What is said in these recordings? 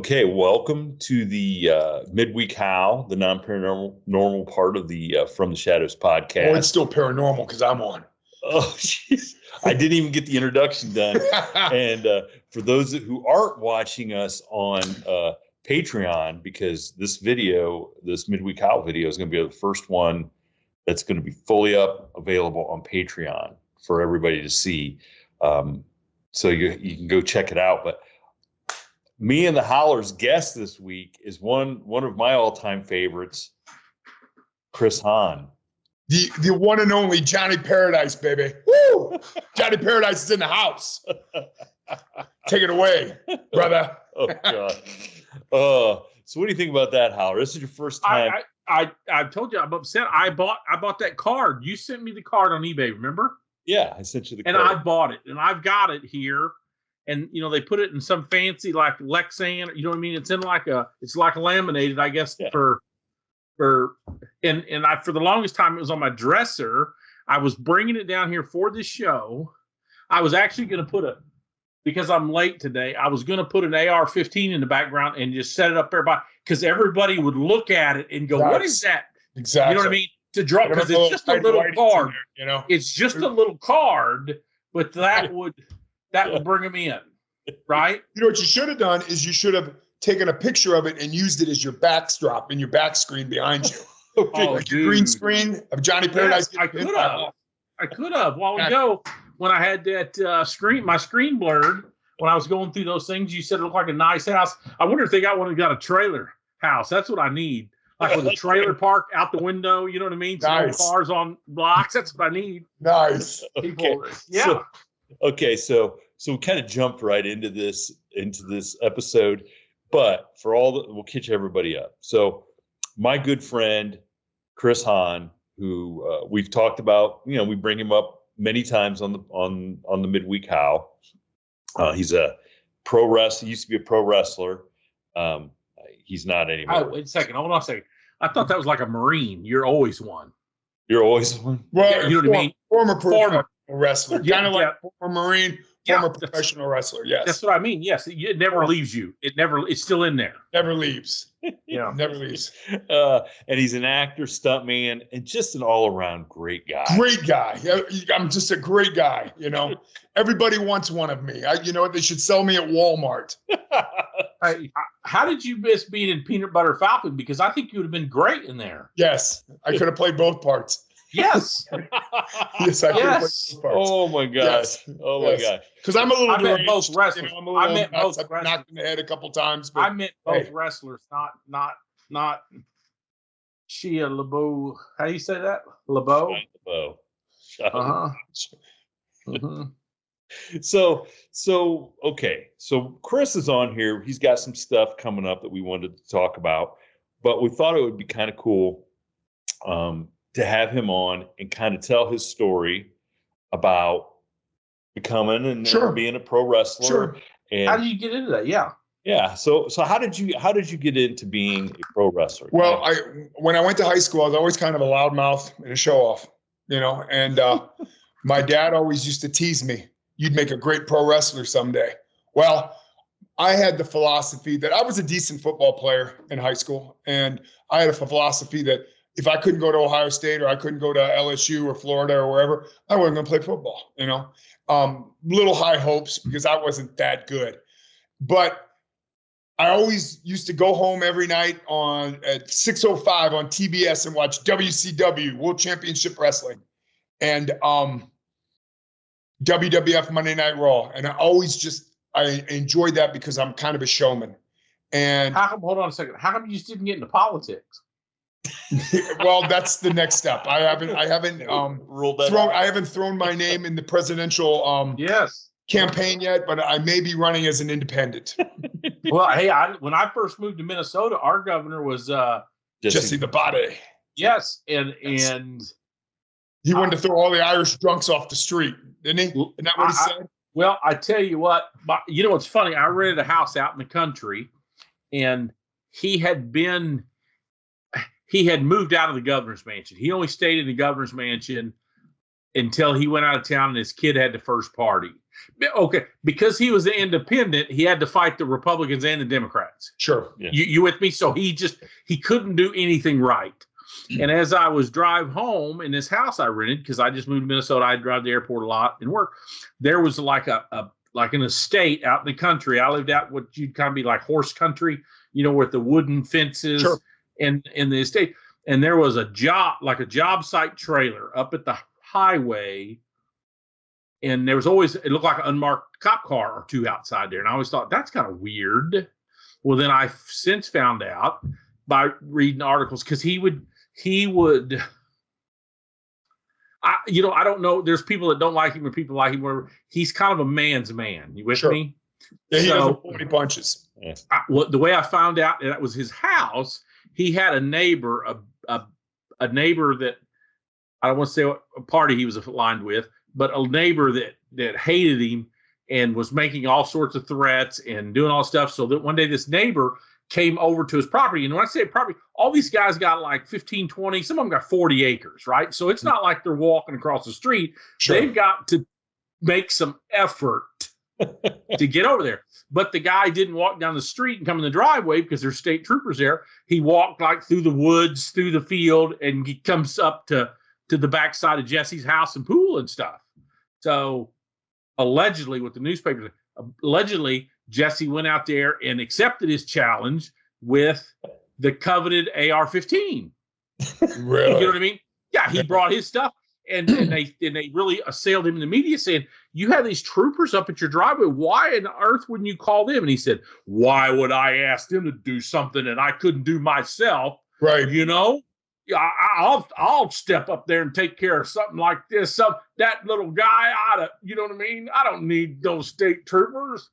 Okay, welcome to the Midweek Howl, the non-paranormal part of the From the Shadows podcast. Oh, it's still paranormal because I'm on. Oh, jeez. I didn't even get the introduction done. And for those who aren't watching us on Patreon, because this Midweek Howl video is going to be the first one that's going to be fully available on Patreon for everybody to see. So you can go check it out. But me and the Howler's guest this week is one of my all-time favorites, Chris Hahn. The one and only Johnny Paradise, baby. Woo! Johnny Paradise is in the house. Take it away, brother. Oh, God. So what do you think about that, Howler? This is your first time. I told you I'm upset. I bought that card. You sent me the card on eBay, remember? Yeah, I sent you the card. And I bought it, and I've got it here. And they put it in some fancy like Lexan. You know what I mean? It's like laminated, I guess. Yeah. For the longest time it was on my dresser. I was bringing it down here for this show. I was actually going to because I'm late today, I was going to put an AR-15 in the background and just set it up there because everybody would look at it and go, "What is that?" Exactly. You know what I mean? To draw, because it's just a little card. It's just a little card, but that would bring them in, right? You know what you should have done is you should have taken a picture of it and used it as your backdrop in your back screen behind you. Like your green screen of Johnny Paradise. Yes, I could have. A while ago, when I had that my screen blurred, when I was going through those things, you said it looked like a nice house. I wonder if they got a trailer house. That's what I need. Like with a trailer park out the window, you know what I mean? Nice. Some cars on blocks. That's what I need. Nice. People, okay. Yeah. So we kind of jumped right into this episode, but we'll catch everybody up. So my good friend Chris Hahn, who we've talked about, we bring him up many times on the Midweek Howl. He's a pro wrestler. He used to be a pro wrestler. He's not anymore. Oh, wait a second. Hold on a second. I thought that was like a Marine. You're always one. You're always one. Well, you know what I mean. Former professional wrestler, kind of like former Marine. Former professional wrestler, yes. That's what I mean. Yes, it never leaves you. It's still in there. Never leaves. Yeah, never leaves. And he's an actor, stuntman, and just an all-around great guy. Great guy. I'm just a great guy. Everybody wants one of me. They should sell me at Walmart. How did you miss being in Peanut Butter Falcon? Because I think you would have been great in there. Yes, I could have played both parts. Yes. Yes, I could have played both parts. Oh my gosh. Yes. My gosh. Because I'm a little I meant both wrestlers. I'm a little nuts. I've been knocked in the head a couple times. But, I meant both wrestlers, not Shia LaBeouf. How do you say that? LaBeouf? LaBeouf. Mm-hmm. So okay. So Chris is on here. He's got some stuff coming up that we wanted to talk about, but we thought it would be kind of cool to have him on and kind of tell his story about becoming and being a pro wrestler. Sure. And how did you get into that? Yeah. Yeah. So how did you get into being a pro wrestler? Well, when I went to high school, I was always kind of a loudmouth and a show off, and my dad always used to tease me, "You'd make a great pro wrestler someday." Well, I had the philosophy that I was a decent football player in high school. And I had a philosophy that if I couldn't go to Ohio State or I couldn't go to LSU or Florida or wherever, I wasn't going to play football, little high hopes because I wasn't that good. But I always used to go home every night at 6:05 on TBS and watch WCW, World Championship Wrestling, and WWF Monday Night Raw. And I enjoyed that because I'm kind of a showman. And hold on a second. How come you just didn't get into politics? Well, that's the next step. I haven't ruled that out. I haven't thrown my name in the presidential campaign yet, but I may be running as an independent. Well, hey, when I first moved to Minnesota, our governor was Jesse the Body. Yes, and he wanted to throw all the Irish drunks off the street, didn't he? Isn't that what he said? Well, I tell you what, what's funny? I rented a house out in the country, and he had moved out of the governor's mansion. He only stayed in the governor's mansion until he went out of town and his kid had the first party. Okay, because he was an independent, he had to fight the Republicans and the Democrats. Sure. Yeah. You with me? So he couldn't do anything right. And as I was drive home in this house I rented, because I just moved to Minnesota, I drive to the airport a lot and work. There was like like an estate out in the country. I lived out what you'd kind of be like horse country, with the wooden fences and in the estate. And there was a job site trailer up at the highway. And there was always, it looked like an unmarked cop car or two outside there. And I always thought, that's kind of weird. Well, then I've since found out by reading articles, because he would, I don't know. There's people that don't like him or people like him. Whatever. He's kind of a man's man. You with me? Yeah, he doesn't pull any punches. The way I found out that was his house, he had a neighbor, a neighbor that, I don't want to say what party he was aligned with, but a neighbor that hated him and was making all sorts of threats and doing all stuff. So that one day this neighbor came over to his property. And when I say property, all these guys got like 15, 20, some of them got 40 acres, right? So it's not like they're walking across the street. Sure. They've got to make some effort to get over there. But the guy didn't walk down the street and come in the driveway because there's state troopers there. He walked like through the woods, through the field, and he comes up to the backside of Jesse's house and pool and stuff. So allegedly, with the newspapers, Jesse went out there and accepted his challenge with the coveted AR-15. Really? You know what I mean? Yeah, he brought his stuff, and they really assailed him in the media saying, you have these troopers up at your driveway. Why on earth wouldn't you call them? And he said, why would I ask them to do something that I couldn't do myself? Right. I'll step up there and take care of something like this. That little guy, you know what I mean? I don't need those state troopers.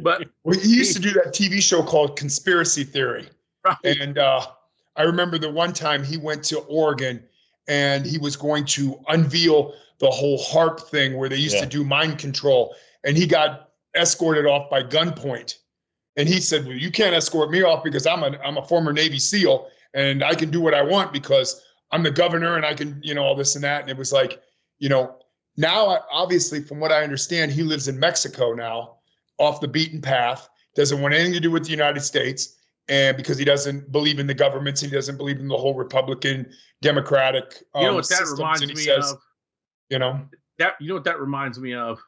But he used to do that TV show called Conspiracy Theory. Right. And I remember the one time he went to Oregon and he was going to unveil the whole HARP thing where they used to do mind control. And he got escorted off by gunpoint. And he said, well, you can't escort me off because I'm a former Navy SEAL and I can do what I want because I'm the governor and I can, all this and that. And it was like, now obviously from what I understand, he lives in Mexico now, off the beaten path, doesn't want anything to do with the United States. And because he doesn't believe in the governments, he doesn't believe in the whole Republican Democratic what that reminds me of? You know what that reminds me of?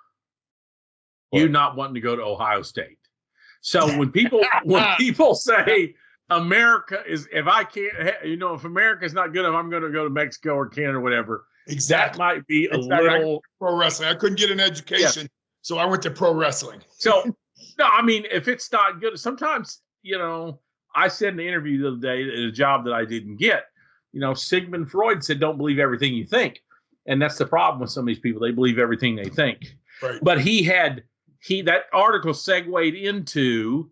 What? You not wanting to go to Ohio State. So when people say America is, if I can't, if America is not good enough, I'm going to go to Mexico or Canada or whatever. Exactly. That might be a little pro wrestling. I couldn't get an education, so I went to pro wrestling. So no, I mean, if it's not good, sometimes I said in the interview the other day at a job that I didn't get. Sigmund Freud said, "Don't believe everything you think," and that's the problem with some of these people. They believe everything they think. Right. But that article segued into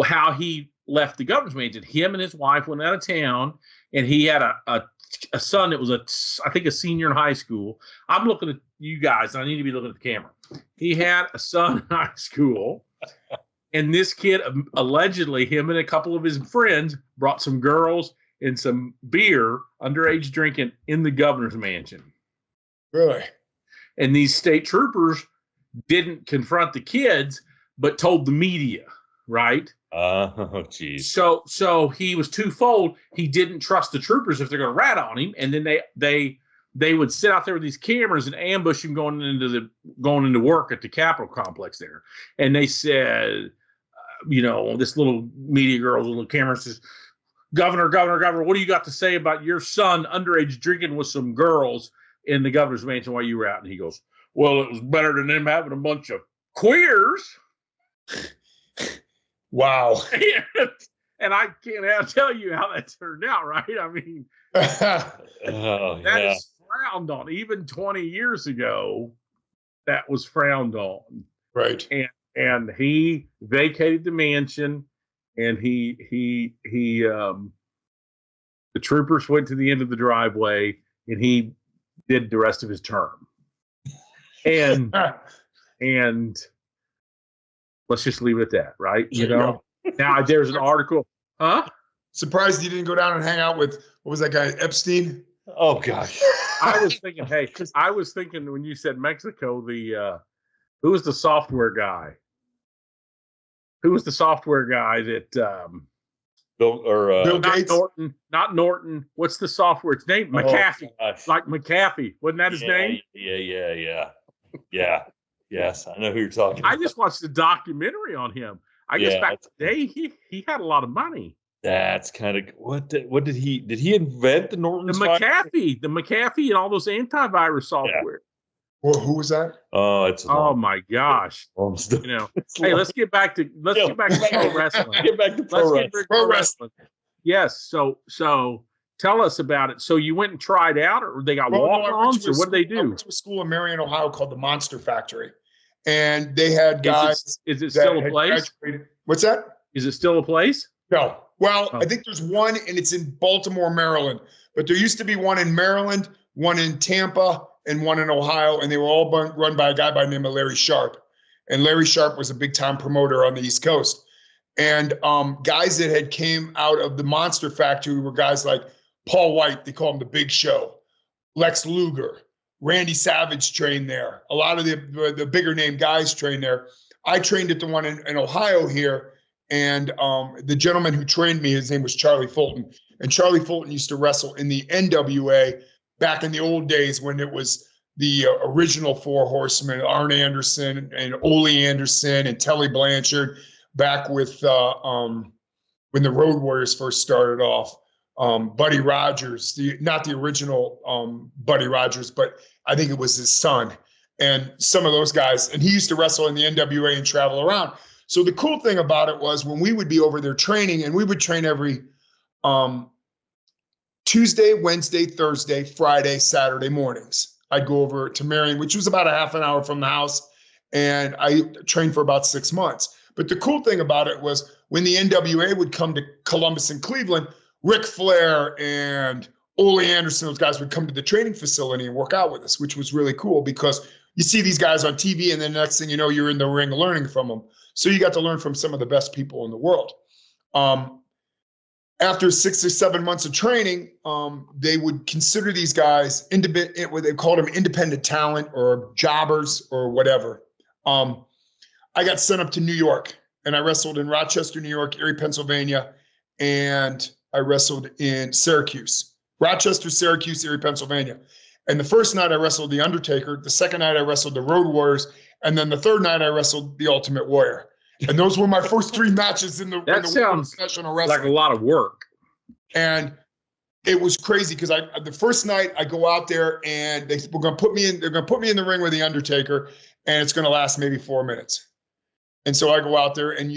how he left the governor's mansion. Him and his wife went out of town, and he had a son that was I think a senior in high school. I'm looking at you guys. I need to be looking at the camera. He had a son in high school, and this kid, allegedly, him and a couple of his friends brought some girls and some beer, underage drinking, in the governor's mansion. Really? And these state troopers didn't confront the kids, but told the media, right? Oh, geez. So he was twofold. He didn't trust the troopers if they're going to rat on him, and then they would sit out there with these cameras and ambush him going into work at the Capitol complex there. And they said, this little media girl, little camera says, Governor, what do you got to say about your son underage drinking with some girls in the governor's mansion while you were out? And he goes, well, it was better than them having a bunch of queers. Wow. And I can't tell you how that turned out, right? I mean, that is frowned on. Even 20 years ago, that was frowned on. Right. And he vacated the mansion, and the troopers went to the end of the driveway, and he did the rest of his term. And let's just leave it at that, right? Now there's an article, huh? Surprised you didn't go down and hang out with, what was that guy, Epstein? Oh gosh. I was thinking when you said Mexico, the Who was the software guy? Who was the software guy that Bill not Gates? Norton? Not Norton. What's the software? It's named McAfee. Gosh. Like McAfee. Wasn't that his name? Yeah. Yes, I know who you're talking I about. just watched a documentary on him. I guess back in the day he had a lot of money. That's kind of what did he invent the Norton? The McAfee and all those antivirus software. Well, who was that? Oh, it's my gosh. You know, hey, let's get back to pro wrestling. Get back to pro wrestling. Yes. So tell us about it. So you went and tried out, or they got walk-ons, or what did they do? I went to a school in Marion, Ohio called the Monster Factory, and they had guys. Is it still a place? What's that? Is it still a place? No. Well, I think there's one, and it's in Baltimore, Maryland. But there used to be one in Maryland, one in Tampa, and one in Ohio, and they were all run by a guy by the name of Larry Sharp. And Larry Sharp was a big-time promoter on the East Coast. And guys that had came out of the Monster Factory were guys like Paul White, they call him the Big Show, Lex Luger, Randy Savage trained there. A lot of the bigger name guys trained there. I trained at the one in Ohio here, and the gentleman who trained me, his name was Charlie Fulton. And Charlie Fulton used to wrestle in the NWA back in the old days when it was the original Four Horsemen, Arn Anderson and Ole Anderson and Telly Blanchard, back with when the Road Warriors first started off. Buddy Rogers, not the original Buddy Rogers, but I think it was his son, and some of those guys. And he used to wrestle in the NWA and travel around. So the cool thing about it was when we would be over there training, and we would train every Tuesday, Wednesday, Thursday, Friday, Saturday mornings. I'd go over to Marion, which was about a half an hour from the house, and I trained for about 6 months. But the cool thing about it was when the NWA would come to Columbus and Cleveland, Ric Flair and Ole Anderson, those guys would come to the training facility and work out with us, which was really cool because you see these guys on TV, and then the next thing you know, you're in the ring learning from them. So you got to learn from some of the best people in the world. After 6 or 7 months of training, they would consider these guys what they called them independent talent or jobbers or whatever. I got sent up to New York, and I wrestled in Rochester, New York, Erie, Pennsylvania, and I wrestled in Syracuse. Rochester, Syracuse, Erie, Pennsylvania. And the first night I wrestled The Undertaker. The second night I wrestled the Road Warriors. And then the third night I wrestled the Ultimate Warrior. And those were my first 3 matches in the professional wrestling. Like a lot of work. And it was crazy because the first night I go out there and they're going to put me in the ring with The Undertaker, and it's going to last maybe 4 minutes. And so I go out there, and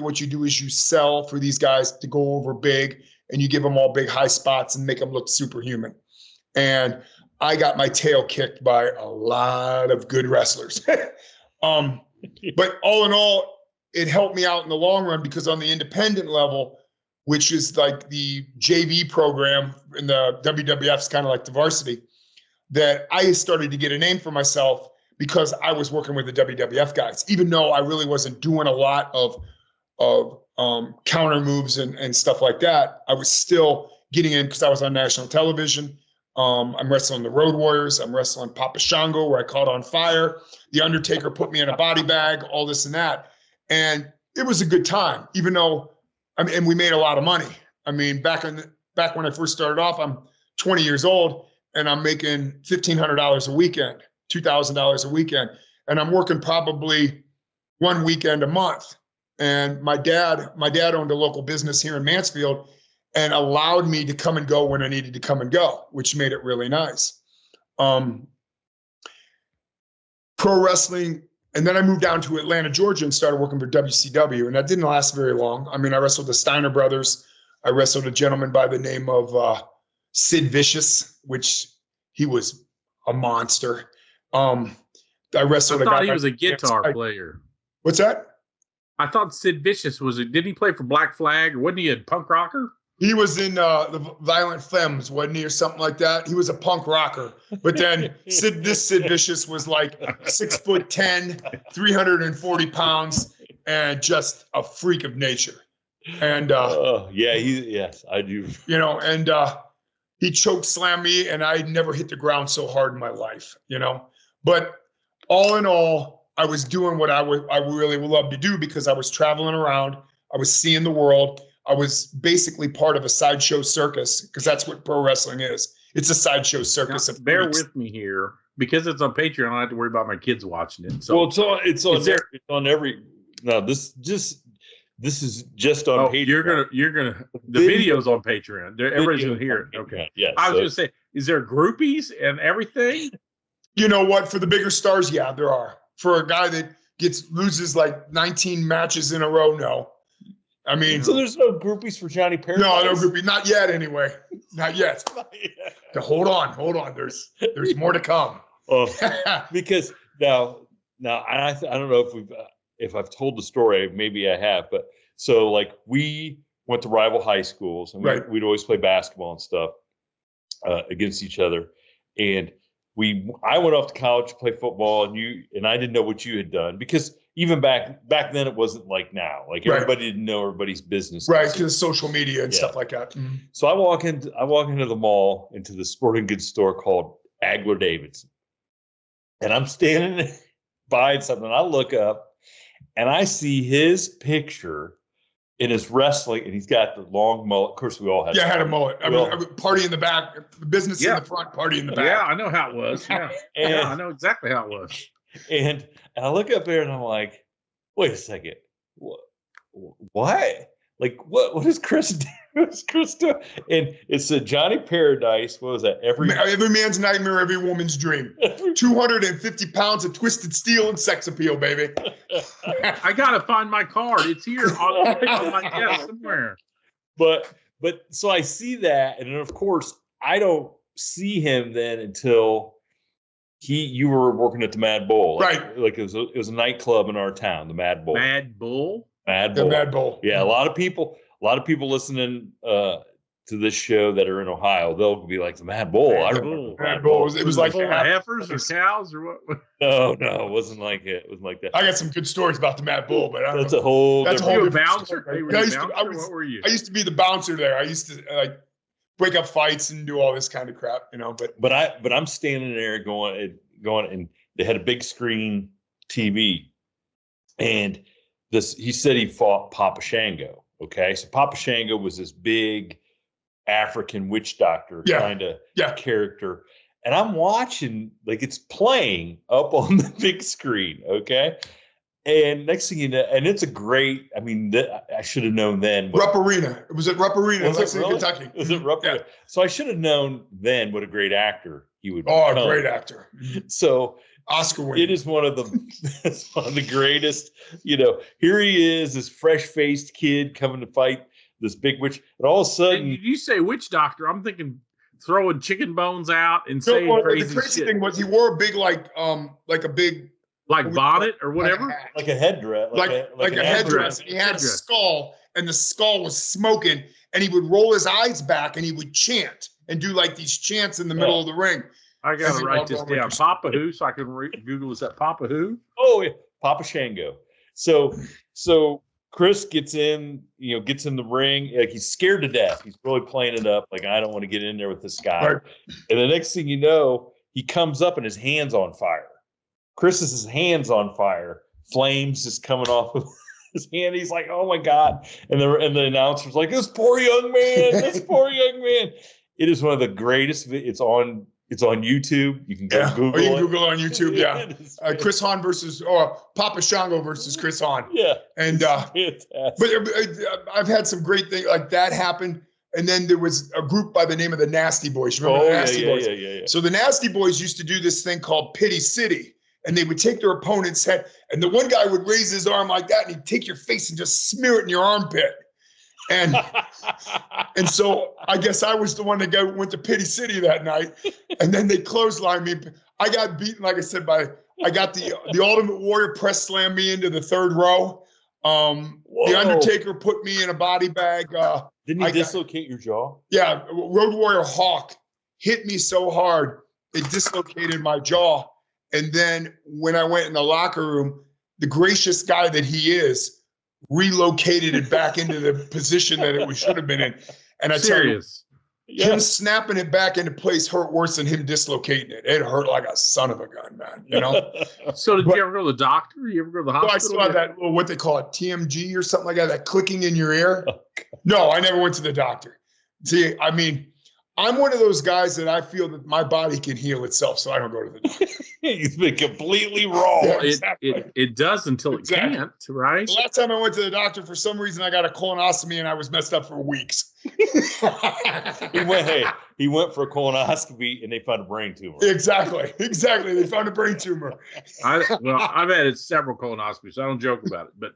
what you do is you sell for these guys to go over big, and you give them all big high spots and make them look superhuman. And I got my tail kicked by a lot of good wrestlers. But all in all, it helped me out in the long run because on the independent level, which is like the JV program in the WWF's kind of like the varsity, that I started to get a name for myself because I was working with the WWF guys, even though I really wasn't doing a lot of counter moves and stuff like that. I was still getting in because I was on national television. I'm wrestling the Road Warriors. I'm wrestling Papa Shango, where I caught on fire. The Undertaker put me in a body bag, all this and that. And it was a good time, even though, and we made a lot of money. I mean, back when I first started off, I'm 20 years old, and I'm making $1,500 a weekend, $2,000 a weekend. And I'm working probably 1 weekend a month. And my dad owned a local business here in Mansfield and allowed me to come and go when I needed to come and go, which made it really nice. Pro wrestling, and then I moved down to Atlanta, Georgia, and started working for WCW, and that didn't last very long. I mean, I wrestled the Steiner brothers. I wrestled a gentleman by the name of Sid Vicious, which he was a monster. I thought he was a guitar player. What's that? I thought Sid Vicious didn't he play for Black Flag, or wasn't he a punk rocker? He was in the Violent Femmes, wasn't he, or something like that? He was a punk rocker. But then Sid Vicious was like 6'10", 340 pounds, and just a freak of nature. And yes, I do. You know, and he choke slammed me, and I never hit the ground so hard in my life. You know, but all in all, I was doing what I really would love to do because I was traveling around. I was seeing the world. I was basically part of a sideshow circus because that's what pro wrestling is. It's a sideshow circus. Now, bear with me here because it's on Patreon. I don't have to worry about my kids watching it. So well, it's on every. No, this is just on Patreon. You're gonna the video's on Patreon. Everybody's gonna hear it. Okay. Yeah. I was gonna say, is there groupies and everything? You know what? For the bigger stars, yeah, there are. For a guy that loses like 19 matches in a row, no. I mean, so there's no groupies for Johnny Paradise? No groupie. Not yet, anyway. Not yet. Hold on. There's more to come. Because now I don't know if I've told the story. Maybe I have, but so like we went to rival high schools, and we'd always play basketball and stuff against each other, and I went off to college to play football, and I didn't know what you had done because even back then it wasn't like now. Like everybody didn't know everybody's business. Right, because of social media and stuff like that. Mm-hmm. So I walk into the mall, into the sporting goods store called Agler Davidson. And I'm standing buying something, and I look up and I see his picture in his wrestling, and he's got the long mullet. Of course, we all had. Yeah, I had a mullet. I mean, party in the back, business in the front, party in the back. Yeah, I know how it was. Yeah, I know exactly how it was. And I look up there, and I'm like, wait a second, what? Like, what is Chris doing? What's Chris doing? And it's a Johnny Paradise. What was that? Every man's nightmare, every woman's dream. 250 pounds of twisted steel and sex appeal, baby. I gotta find my card. It's here on my desk somewhere. But so I see that, and then of course I don't see him then until you were working at the Mad Bull, right? Like it was a nightclub in our town, the Mad Bull. Mad Bull. The Mad Bull. Yeah, a lot of people listening to this show that are in Ohio, they'll be like the Mad Bull. I remember Mad Bull. It was like heifers or cows or what? No, it wasn't like it. It wasn't like that. I got some good stories about the Mad Bull, but that's a whole. That's a whole bouncer. What were you? I used to be the bouncer there. I used to like break up fights and do all this kind of crap, you know. But I'm standing there going, and they had a big screen TV, and he said he fought Papa Shango. Okay, so Papa Shango was this big African witch doctor kind of character, and I'm watching, like, it's playing up on the big screen. Okay, and next thing you know, and it's a great. I mean, I should have known then. Rupp Arena. It was at Rupp Arena in Lexington, Kentucky. Was it Rupp? Yeah. So I should have known then what a great actor he would be. Oh, a great actor. So Oscar winning. It is one of the greatest. You know, here he is, this fresh-faced kid coming to fight this big witch, and all of a sudden, and you say witch doctor, I'm thinking throwing chicken bones out and saying crazy shit. The crazy thing was he wore a big like a big bonnet or whatever, like a headdress, like a headdress. He had a skull, and the skull was smoking, and he would roll his eyes back, and he would chant and do like these chants in the middle of the ring. I gotta write this down. Papa Who, so I can Google. Is that Papa Who? Oh yeah, Papa Shango. So Chris gets in the ring. Like, he's scared to death. He's really playing it up. Like, I don't want to get in there with this guy. Right. And the next thing you know, he comes up and his hand's on fire. Chris's hand's on fire. Flames just coming off of his hand. He's like, oh my God. And the announcer's like, this poor young man, this poor young man. It is one of the greatest. It's on YouTube. You can go Google it. You can Google it on YouTube, yeah. Chris Hahn versus Papa Shango versus Chris Hahn. Yeah. And but I've had some great things like that happen. And then there was a group by the name of the Nasty Boys. You remember the Nasty Boys? Yeah. So the Nasty Boys used to do this thing called Pity City. And they would take their opponent's head, and the one guy would raise his arm like that, and he'd take your face and just smear it in your armpit. And so I guess I was the one that went to Pity City that night, and then they clotheslined me. I got beaten, like I said, I got the Ultimate Warrior press slammed me into the third row. The Undertaker put me in a body bag. Didn't he dislocate your jaw? Yeah, Road Warrior Hawk hit me so hard it dislocated my jaw. And then when I went in the locker room, the gracious guy that he is relocated it back into the position that it should have been in. And I tell you, Him snapping it back into place hurt worse than him dislocating it. It hurt like a son of a gun, man. You know. So did you ever go to the doctor? You ever go to the hospital? I still have that little, what they call it, TMG or something like that, that clicking in your ear. No, I never went to the doctor. See, I mean, I'm one of those guys that I feel that my body can heal itself, so I don't go to the doctor. He's been completely wrong. Yeah, exactly. It does until it can't, right? The last time I went to the doctor, for some reason, I got a colonoscopy and I was messed up for weeks. He went for a colonoscopy and they found a brain tumor. Exactly. They found a brain tumor. I've had several colonoscopies, so I don't joke about it.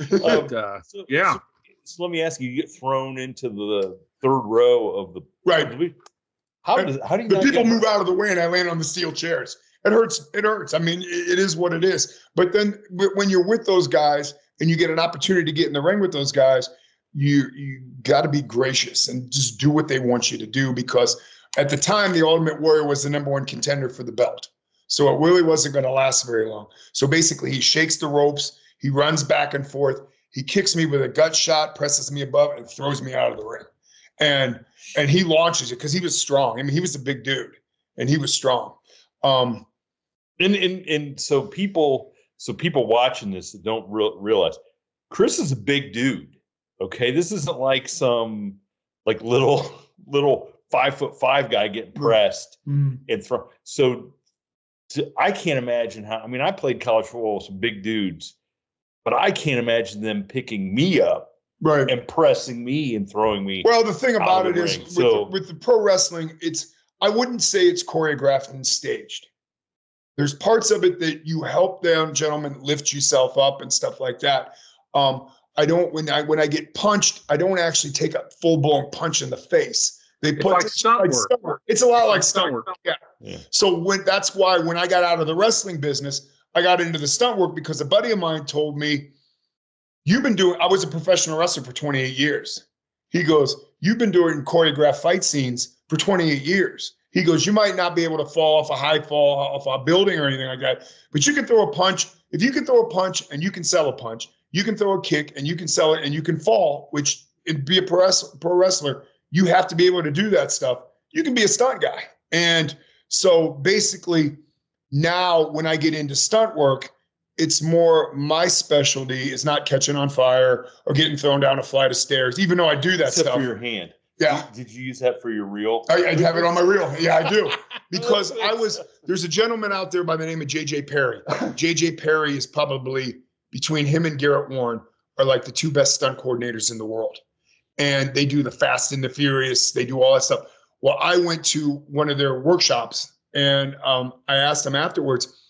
But yeah. So let me ask you: you get thrown into the third row of the right. How do you? The people move out of the way and I land on the steel chairs. It hurts. It hurts. I mean, it is what it is. But then when you're with those guys and you get an opportunity to get in the ring with those guys, you got to be gracious and just do what they want you to do, because at the time the Ultimate Warrior was the #1 contender for the belt. So it really wasn't going to last very long. So basically he shakes the ropes, he runs back and forth, he kicks me with a gut shot, presses me above and throws me out of the ring. And he launches it because he was strong. I mean, he was a big dude and he was strong. And so people watching this that don't realize Chris is a big dude. Okay, this isn't like some like little 5'5" guy getting pressed and thrown. So I can't imagine how. I mean, I played college football with some big dudes, but I can't imagine them picking me up, right, and pressing me and throwing me. Well, the thing about it is, with the pro wrestling, I wouldn't say it's choreographed and staged. There's parts of it that you help them, gentlemen, lift yourself up and stuff like that. I don't, when I get punched, I don't actually take a full blown punch in the face. It's like stunt work. It's a lot like stunt work. Yeah. So that's why when I got out of the wrestling business, I got into the stunt work, because a buddy of mine told me, I was a professional wrestler for 28 years. He goes, you've been doing choreographed fight scenes for 28 years. He goes, you might not be able to fall off off a building or anything like that, but you can throw a punch. If you can throw a punch and you can sell a punch, you can throw a kick and you can sell it and you can fall, which be a pro wrestler, you have to be able to do that stuff. You can be a stunt guy. And so basically now when I get into stunt work, it's more my specialty is not catching on fire or getting thrown down a flight of stairs, even though I do that stuff. Except for your hand. Yeah. Did you use that for your reel? I have it on my reel. Yeah, I do. Because there's a gentleman out there by the name of JJ Perry. JJ Perry is probably, between him and Garrett Warren, are like the two best stunt coordinators in the world. And they do the Fast and the Furious. They do all that stuff. Well, I went to one of their workshops and I asked him afterwards,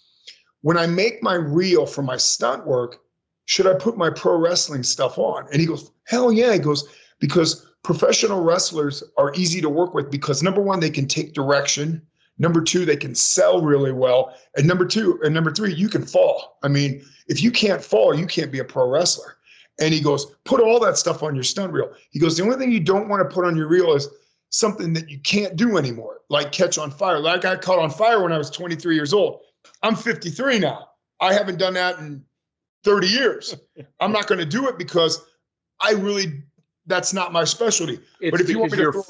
when I make my reel for my stunt work, should I put my pro wrestling stuff on? And he goes, hell yeah. He goes, because professional wrestlers are easy to work with because #1, they can take direction. #2, they can sell really well. And number 3, you can fall. I mean, if you can't fall, you can't be a pro wrestler. And he goes, put all that stuff on your stunt reel. He goes, the only thing you don't want to put on your reel is something that you can't do anymore, like catch on fire. Like I caught on fire when I was 23 years old. I'm 53 now. I haven't done that in 30 years. I'm not going to do it because that's not my specialty. But if you want me to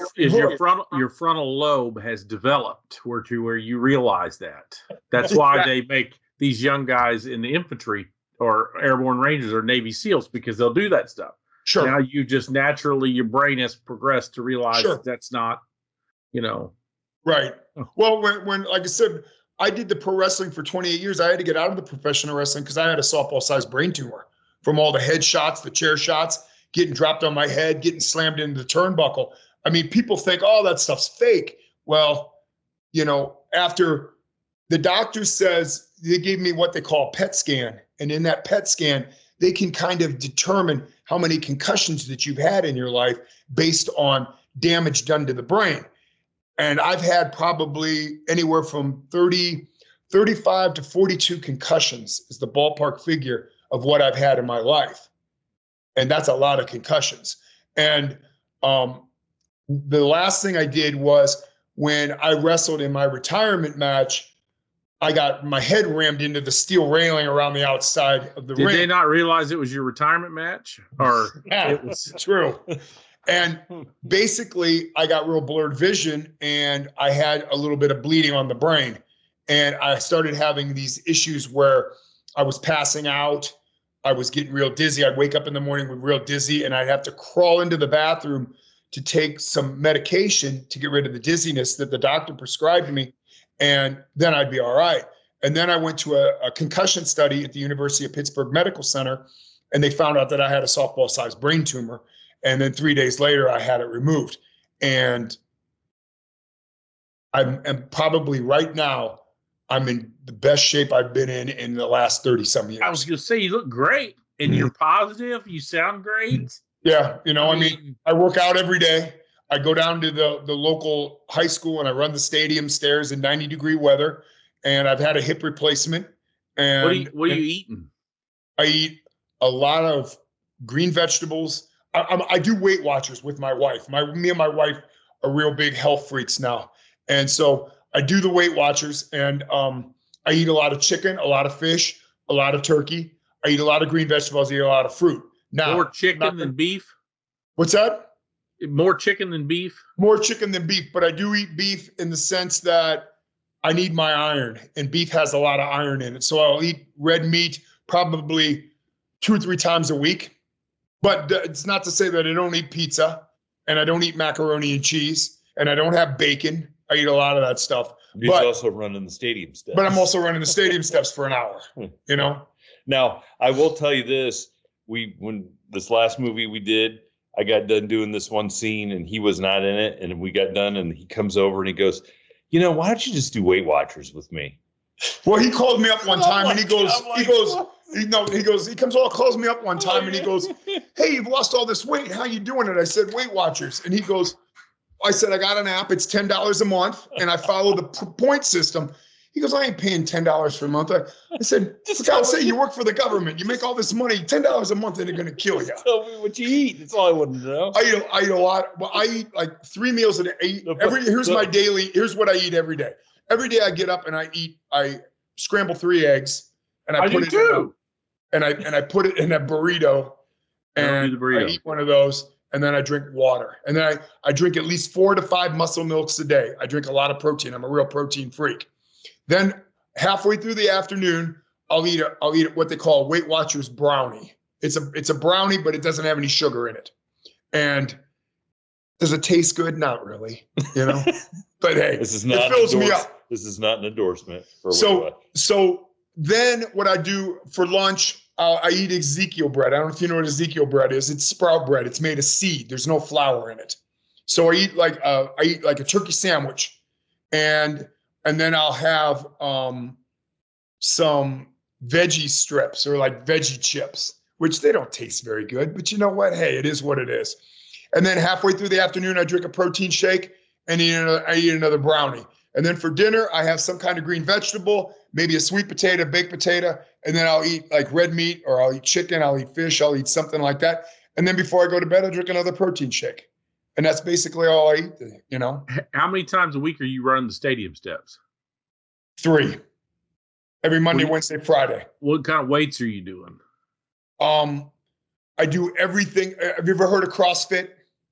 your frontal lobe has developed where you realize that. That's why they make these young guys in the infantry or airborne rangers or Navy SEALs, because they'll do that stuff. Sure. Now you just naturally, your brain has progressed to realize that's not, Right. Well, when like I said, I did the pro wrestling for 28 years. I had to get out of the professional wrestling because I had a softball-sized brain tumor from all the head shots, the chair shots, getting dropped on my head, getting slammed into the turnbuckle. I mean, people think, oh, that stuff's fake. Well, after the doctor says, they gave me what they call a PET scan. And in that PET scan, they can kind of determine how many concussions that you've had in your life based on damage done to the brain. And I've had probably anywhere from 35 to 42 concussions is the ballpark figure of what I've had in my life. And that's a lot of concussions. And the last thing I did was when I wrestled in my retirement match, I got my head rammed into the steel railing around the outside of the ring. Did they not realize it was your retirement match? Or it was true. And basically, I got real blurred vision, and I had a little bit of bleeding on the brain. And I started having these issues where I was passing out. I was getting real dizzy. I'd wake up in the morning with real dizzy, and I'd have to crawl into the bathroom to take some medication to get rid of the dizziness that the doctor prescribed me. And then I'd be all right. And then I went to a concussion study at the University of Pittsburgh Medical Center, and they found out that I had a softball-sized brain tumor. And then 3 days later, I had it removed. And I'm probably right now, I'm in the best shape I've been in the last 30-some years. I was going to say, you look great, and you're positive. You sound great. Yeah, I mean, I work out every day. I go down to the local high school, and I run the stadium stairs in 90-degree weather. And I've had a hip replacement. And what are you eating? I eat a lot of green vegetables. I do Weight Watchers with my wife. Me and my wife are real big health freaks now. And so I do the Weight Watchers, and I eat a lot of chicken, a lot of fish, a lot of turkey. I eat a lot of green vegetables. I eat a lot of fruit. Now, more chicken than beef? What's that? More chicken than beef? More chicken than beef, but I do eat beef in the sense that I need my iron, and beef has a lot of iron in it. So I'll eat red meat probably 2 or 3 times a week. But it's not to say that I don't eat pizza, and I don't eat macaroni and cheese, and I don't have bacon. I eat a lot of that stuff. He's also running the stadium steps. But I'm also running the stadium steps for an hour, Now, I will tell you this. When this last movie we did, I got done doing this one scene, and he was not in it. And we got done, and he comes over and he goes, why don't you just do Weight Watchers with me? Well, he called me up one time, and he calls me up one time, and he goes, "Hey, you've lost all this weight. How you doing it?" I said, "Weight Watchers." And he goes, I said, "I got an app. It's $10 a month, and I follow the point system." He goes, "I ain't paying $10 for a month." I said, "For God's sake, you work for the government. You make all this money. $10 a month, and they're going to kill you." Tell me what you eat. That's all I want to know. I eat a lot. Well, I eat like 3 meals a day. Here's what I eat every day. Every day I get up and I scramble 3 eggs, and I put it too. And I put it in a burrito, and I eat one of those, and then I drink water. And then I drink at least 4 to 5 muscle milks a day. I drink a lot of protein. I'm a real protein freak. Then halfway through the afternoon, I'll eat what they call a Weight Watchers brownie. It's a brownie, but it doesn't have any sugar in it. And does it taste good? Not really, But hey, it fills me up. This is not an endorsement for So then what I do for lunch, I eat Ezekiel bread. I don't know if you know what Ezekiel bread is. It's sprout bread. It's made of seed. There's no flour in it. So I eat like a turkey sandwich, and then I'll have some veggie strips or like veggie chips, which they don't taste very good, but you know what? Hey, it is what it is. And then halfway through the afternoon, I drink a protein shake and I eat another brownie. And then for dinner, I have some kind of green vegetable, maybe a sweet potato, baked potato, and then I'll eat like red meat, or I'll eat chicken, I'll eat fish, I'll eat something like that. And then before I go to bed, I drink another protein shake. And that's basically all I eat, How many times a week are you running the stadium steps? 3. Every Monday, Wednesday, Friday. What kind of weights are you doing? I do everything. Have you ever heard of CrossFit?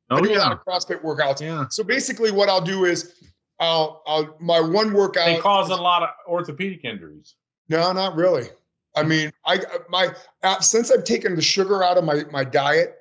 I do a lot of CrossFit workouts. Yeah. So basically what I'll do is my one workout. They cause a lot of orthopedic injuries. No, not really. I mean, since I've taken the sugar out of my diet,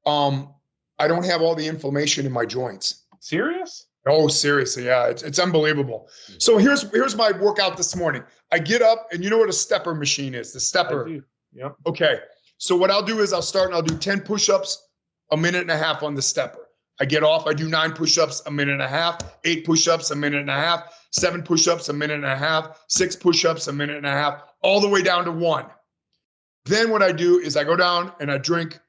I don't have all the inflammation in my joints. Serious? Oh, seriously. Yeah. It's unbelievable. So here's my workout this morning. I get up, and you know what a stepper machine is, the stepper. I do. Yep. Okay. So what I'll do is I'll start and I'll do 10 push-ups, a minute and a half on the stepper. I get off, I do 9 push-ups, a minute and a half, 8 push-ups, a minute and a half, 7 push-ups, a minute and a half, 6 push-ups, a minute and a half, all the way down to 1. Then what I do is I go down and I drink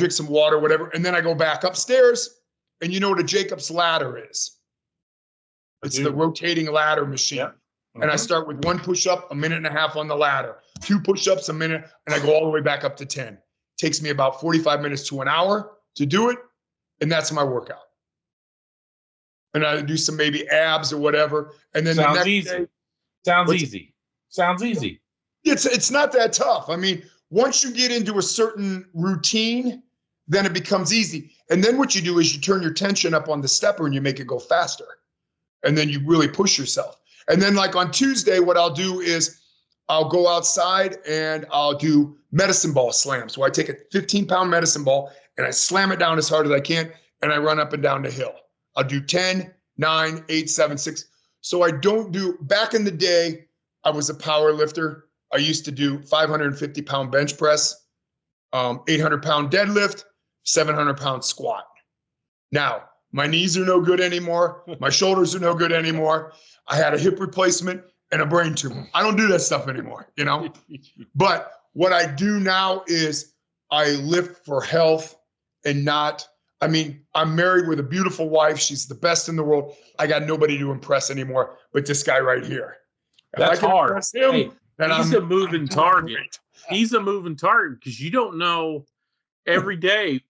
some water, whatever, and then I go back upstairs, and you know what a Jacob's ladder is? It's the rotating ladder machine. Yep. And I start with 1 push-up, a minute and a half on the ladder, 2 push-ups, a minute, and I go all the way back up to 10. Takes me about 45 minutes to an hour to do it, and that's my workout. And I do some maybe abs or whatever, and then Sounds the next easy. day, Sounds easy. It's not that tough. I mean, once you get into a certain routine, then it becomes easy. And then what you do is you turn your tension up on the stepper and you make it go faster. And then you really push yourself. And then like on Tuesday, what I'll do is I'll go outside and I'll do medicine ball slams. So I take a 15-pound medicine ball and I slam it down as hard as I can. And I run up and down the hill. I'll do 10, 9, 8, 7, 6. So I don't do, back in the day, I was a power lifter. I used to do 550-pound bench press, 800-pound deadlift, 700-pound squat. Now, my knees are no good anymore. My shoulders are no good anymore. I had a hip replacement and a brain tumor. I don't do that stuff anymore, you know? But what I do now is I lift for health and not, I mean, I'm married with a beautiful wife. She's the best in the world. I got nobody to impress anymore but this guy right here. That's hard. Him, hey, he's a moving target. He's a moving target because you don't know every day,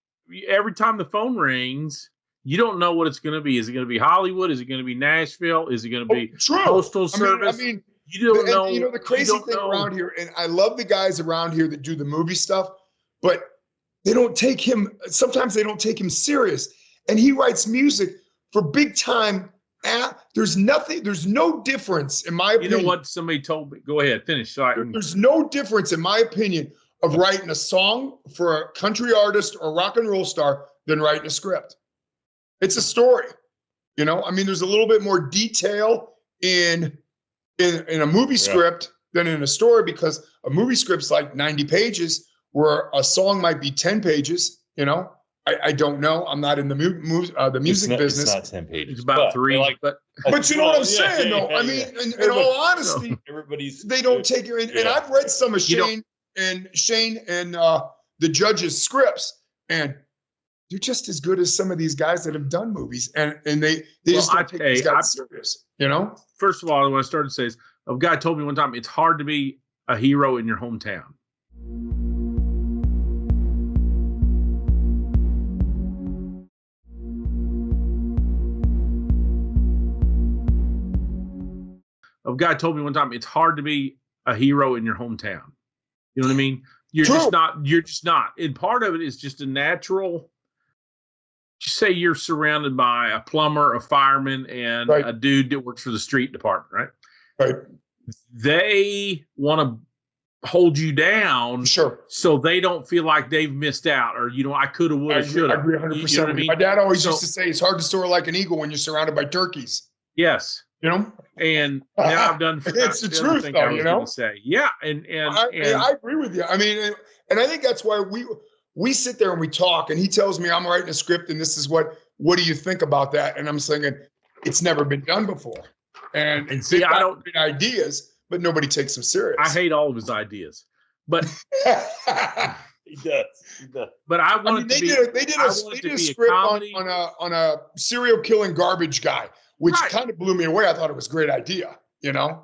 every time the phone rings, you don't know what it's going to be. Is it going to be Hollywood? Is it going to be Nashville? Is it going to be Postal Service? I mean, you don't know. You know, the crazy thing around here, and I love the guys around here that do the movie stuff, but they don't take him, sometimes they don't take him serious. And he writes music for big time. There's no difference in my opinion. You know what somebody told me? Go ahead, finish. There's no difference in my opinion of writing a song for a country artist or rock and roll star than writing a script. It's a story, you know. I mean, there's a little bit more detail in a movie script than in a story because a movie script's like 90 pages, where a song might be 10 pages. You know, I don't know. I'm not in the music business. It's not 10 pages. It's about 3. But you know what I'm saying, though. I mean, in all honesty, they don't take it. And I've read some of Shane and the judges' scripts, and they're just as good as some of these guys that have done movies, and they just don't take these guys serious, you know? First of all, what I started to say is, a guy told me one time, it's hard to be a hero in your hometown. A guy told me one time, it's hard to be a hero in your hometown. You know what I mean? You're just not. And part of it is just a natural. Just say you're surrounded by a plumber, a fireman, and a dude that works for the street department, right? Right. They want to hold you down, so they don't feel like they've missed out, or I could have, would have, should have. I agree 100%. You know what I mean? My dad always used to say, "It's hard to soar like an eagle when you're surrounded by turkeys." Yes. You know, and now I've done. It's the truth, though. You know, say I agree with you. I mean, and I think that's why we sit there and we talk, and he tells me I'm writing a script, and this is what do you think about that? And I'm thinking it's never been done before, and see, I don't ideas, but nobody takes them serious. I hate all of his ideas, but he does. But I wanted they did a script on a serial killing garbage guy, which kind of blew me away. I thought it was a great idea, you know?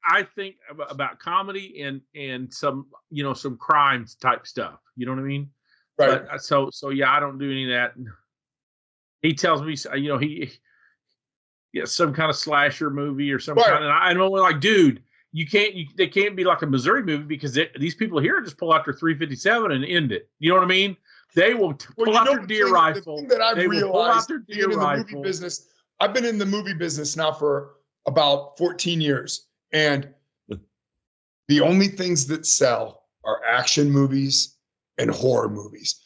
I think about comedy and some, some crimes type stuff. You know what I mean? Right. But, so yeah, I don't do any of that. He tells me, some kind of slasher movie or some kind of, I know, like, dude, they can't be like a Missouri movie because these people here just pull out their 357 and end it. You know what I mean? They will pull out their deer rifle. The thing that I've realized being in the movie business, I've been in the movie business now for about 14 years. And the only things that sell are action movies and horror movies.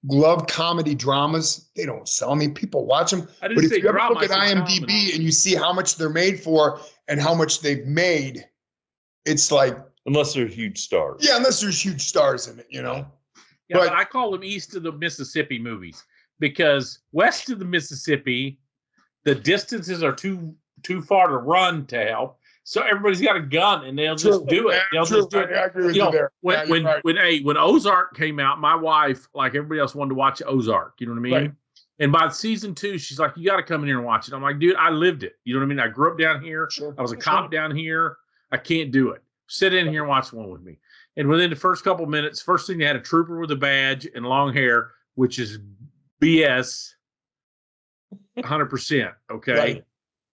Love comedy dramas. They don't sell. I mean, people watch them. But if you ever look at IMDb and you see how much they're made for and how much they've made, it's like. Unless they're huge stars. Yeah, unless there's huge stars in it, you know. Yeah, but I call them east of the Mississippi movies because west of the Mississippi, the distances are too far to run to help. So everybody's got a gun and they'll just do it. They'll just do it. I agree with you there. When Ozark came out, my wife, like everybody else, wanted to watch Ozark. You know what I mean? Right. And by season 2, she's like, "You got to come in here and watch it." I'm like, "Dude, I lived it. You know what I mean? I grew up down here. I was a cop down here. I can't do it. Sit in here and watch one with me." And within the first couple minutes, first thing they had a trooper with a badge and long hair, which is BS, 100%. Okay. Right.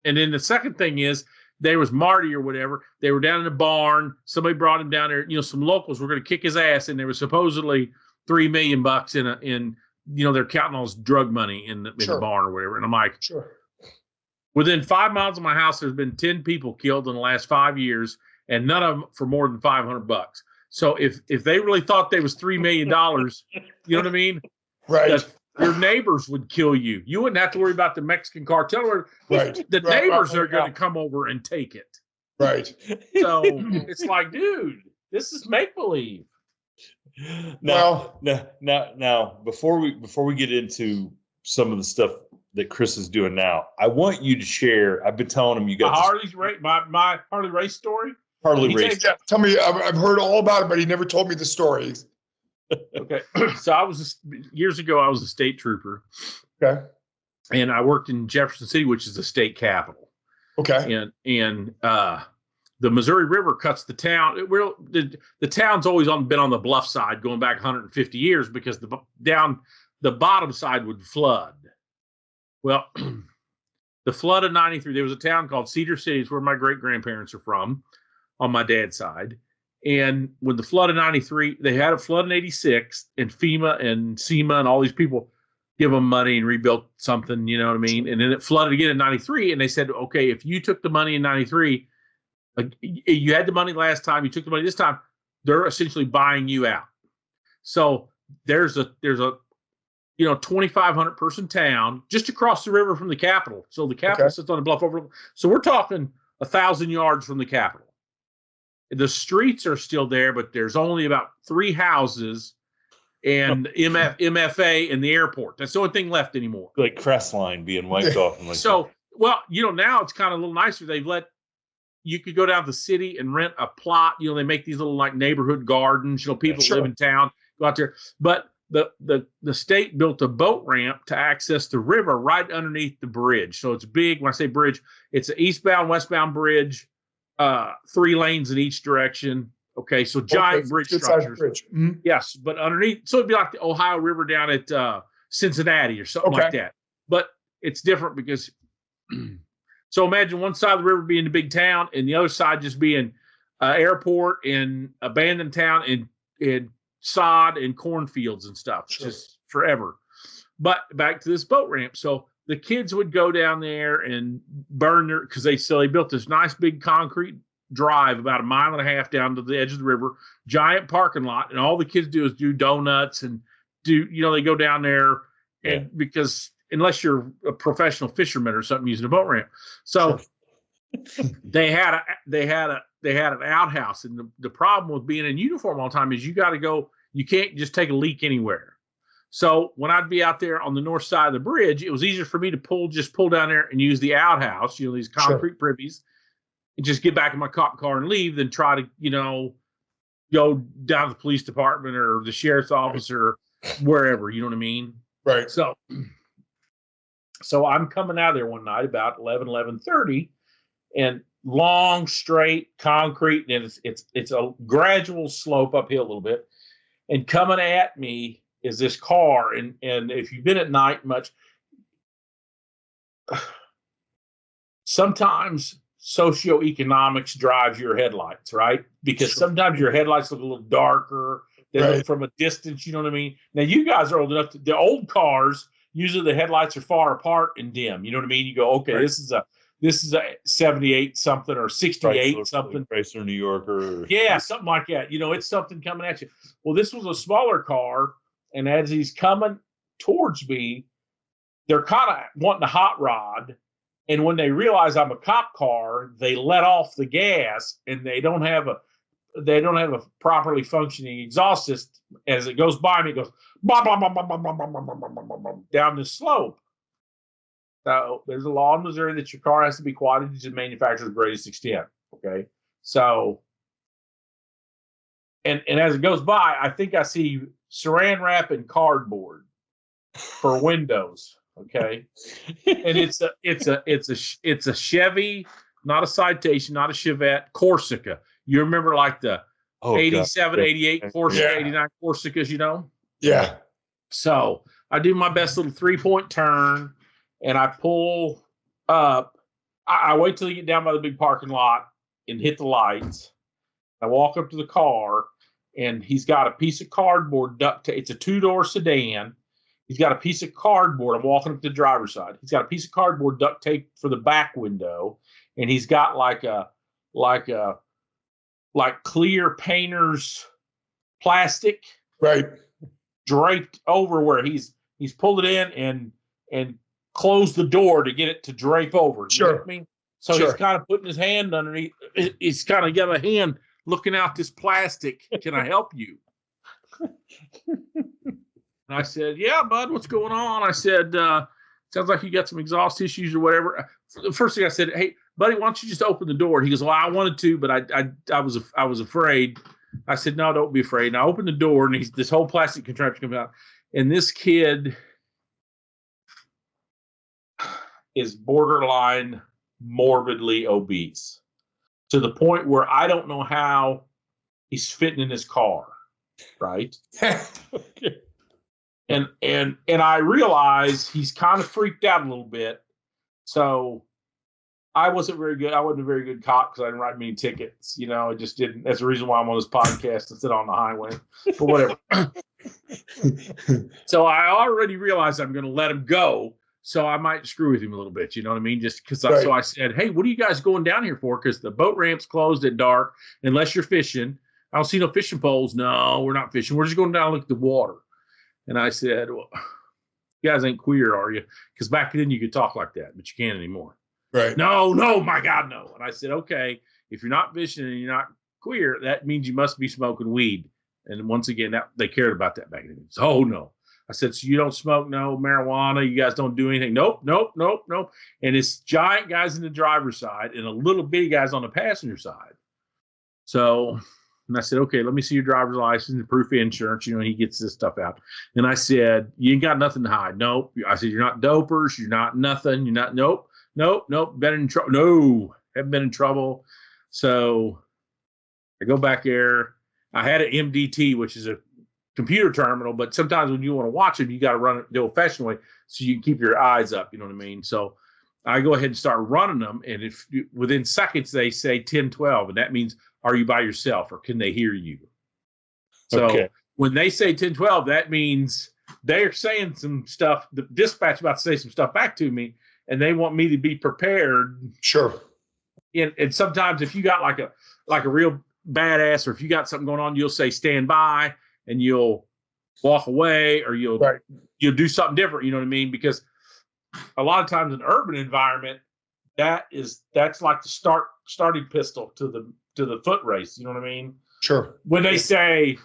And then the second thing is, there was Marty or whatever. They were down in the barn. Somebody brought him down there. Some locals were going to kick his ass, and there was supposedly $3 million in they're counting all this drug money in the barn or whatever. And I'm like, within 5 miles of my house, there's been 10 people killed in the last 5 years, and none of them for more than $500. So if they really thought they was $3 million, you know what I mean? Right. Your neighbors would kill you. You wouldn't have to worry about the Mexican cartel. Right. The neighbors are going to come over and take it. Right. So it's like, dude, this is make believe. Now, before we get into some of the stuff that Chris is doing now, I want you to share. I've been telling him you got my Harley race story. Harley race. Yeah, tell me. I've heard all about it, but he never told me the story. Okay, so years ago I was a state trooper. Okay, and I worked in Jefferson City, which is the state capital. Okay, and the Missouri River cuts the town. The town's always been on the bluff side, going back 150 years, because the bottom side would flood. Well, the flood of '93, there was a town called Cedar City, it's where my great grandparents are from, on my dad's side. And when the flood of '93, they had a flood in '86, and FEMA and SEMA and all these people give them money and rebuilt something, you know what I mean? And then it flooded again in '93, and they said, okay, if you took the money in ’93, you had the money last time, you took the money this time, they're essentially buying you out. So there's a 2,500 person town just across the river from the Capitol. So the Capitol sits on a bluff over. So we're talking 1,000 yards from the Capitol. The streets are still there, but there's only about 3 houses and MFA and the airport. That's the only thing left anymore. Like Crestline being wiped off. And well, now it's kind of a little nicer. You could go down to the city and rent a plot. They make these little like neighborhood gardens. People live in town, go out there. But the state built a boat ramp to access the river right underneath the bridge. So it's big. When I say bridge, it's an eastbound, westbound bridge, 3 lanes in each direction. Okay, so giant bridge structures. Bridge. Mm-hmm. Yes, but underneath, so it'd be like the Ohio River down at Cincinnati or something like that. But it's different because, so imagine one side of the river being the big town and the other side just being airport and abandoned town and sod and cornfields and stuff, just forever. But back to this boat ramp. So the kids would go down there and burn because they built this nice big concrete drive about 1.5 miles down to the edge of the river, giant parking lot, and all the kids do is do donuts and they go down there and because unless you're a professional fisherman or something using a boat ramp. So they had an outhouse, and the problem with being in uniform all the time is you can't just take a leak anywhere. So when I'd be out there on the north side of the bridge, it was easier for me to pull down there and use the outhouse, these concrete privies, and just get back in my cop car and leave than try to, go down to the police department or the sheriff's office or wherever, you know what I mean? Right. So I'm coming out of there one night about 11:30, and long, straight concrete, and it's a gradual slope uphill a little bit. And coming at me is this car, and if you've been at night much, sometimes socioeconomics drives your headlights, right? Because sometimes your headlights look a little darker. They look from a distance, you know what I mean? Now, you guys are old enough. The old cars, usually the headlights are far apart and dim. You know what I mean? You go, okay, this is a 78 something or 68 Chrysler, something. Chrysler New Yorker. Yeah, something like that. It's something coming at you. Well, this was a smaller car, and as he's coming towards me, they're kind of wanting a hot rod. And when they realize I'm a cop car, they let off the gas, and they don't have a properly functioning exhaust system. As it goes by me, it goes blah, blah, blah, blah, blah, blah, blah, blah, blah, blah, blah, down the slope. So there's a law in Missouri that your car has to be quality to the manufacturer's greatest extent. Okay. So, and as it goes by, I think I see saran wrap and cardboard for windows. Okay. And it's a Chevy, not a Citation, not a Chevette, Corsica. You remember like the 87, 88 Corsica, 89 Corsicas, Yeah. So I do my best little 3-point turn, and I pull up. I wait till you get down by the big parking lot and hit the lights. I walk up to the car, and he's got a piece of cardboard duct tape. It's a 2-door sedan. He's got a piece of cardboard. I'm walking up to the driver's side. He's got a piece of cardboard duct tape for the back window, and he's got like clear painter's plastic, Right. draped over where he's pulled it in and closed the door to get it to drape over. You know what I mean? So he's kind of putting his hand underneath. He's kind of got a hand looking out this plastic. Can I help you? And I said, yeah, bud, what's going on? I said, sounds like you got some exhaust issues or whatever. The first thing I said, hey, buddy, why don't you just open the door? He goes, well, I wanted to, but I was afraid. I said, no, don't be afraid. And I opened the door, and this whole plastic contraption comes out. And this kid is borderline morbidly obese to the point where I don't know how he's fitting in his car, right? Okay. And I realize he's kind of freaked out a little bit. So I wasn't very good. I wasn't a very good cop because I didn't write many tickets. You know, I just didn't. That's the reason why I'm on this podcast instead on the highway. But whatever. So I already realized I'm going to let him go. So I might screw with him a little bit. You know what I mean? Just because. So I said, hey, what are you guys going down here for? Because the boat ramp's closed at dark unless you're fishing. I don't see no fishing poles. No, we're not fishing. We're just going down and look at the water. And I said, well, you guys ain't queer, are you? Because back then you could talk like that, but you can't anymore. Right. No, my God, no. And I said, okay, if you're not fishing and you're not queer, that means you must be smoking weed. And once again, they cared about that back then. So, oh, no. I said, so you don't smoke no marijuana? You guys don't do anything? Nope. And it's giant guys in the driver's side and a little bitty guys on the passenger side. So, and I said, okay, let me see your driver's license and proof of insurance. You know, he gets this stuff out. And I said, you ain't got nothing to hide. Nope. I said, you're not dopers. You're not nothing. You're not, nope. Been in trouble. No, haven't been in trouble. So I go back there. I had an MDT, which is a computer terminal, but sometimes when you want to watch it, you got to run it the old-fashioned way so you can keep your eyes up. You know what I mean? So I go ahead and start running them, and if within seconds they say 10-12, and that means are you by yourself or can they hear you? So when they say 10-12, that means they're saying some stuff. The dispatch about to say some stuff back to me, and they want me to be prepared. Sure. And sometimes if you got like a real badass, or if you got something going on, you'll say stand by, and you'll walk away, or you'll do something different. You know what I mean? Because a lot of times in an urban environment, that's like the starting pistol to the foot race. You know what I mean? Sure. When they say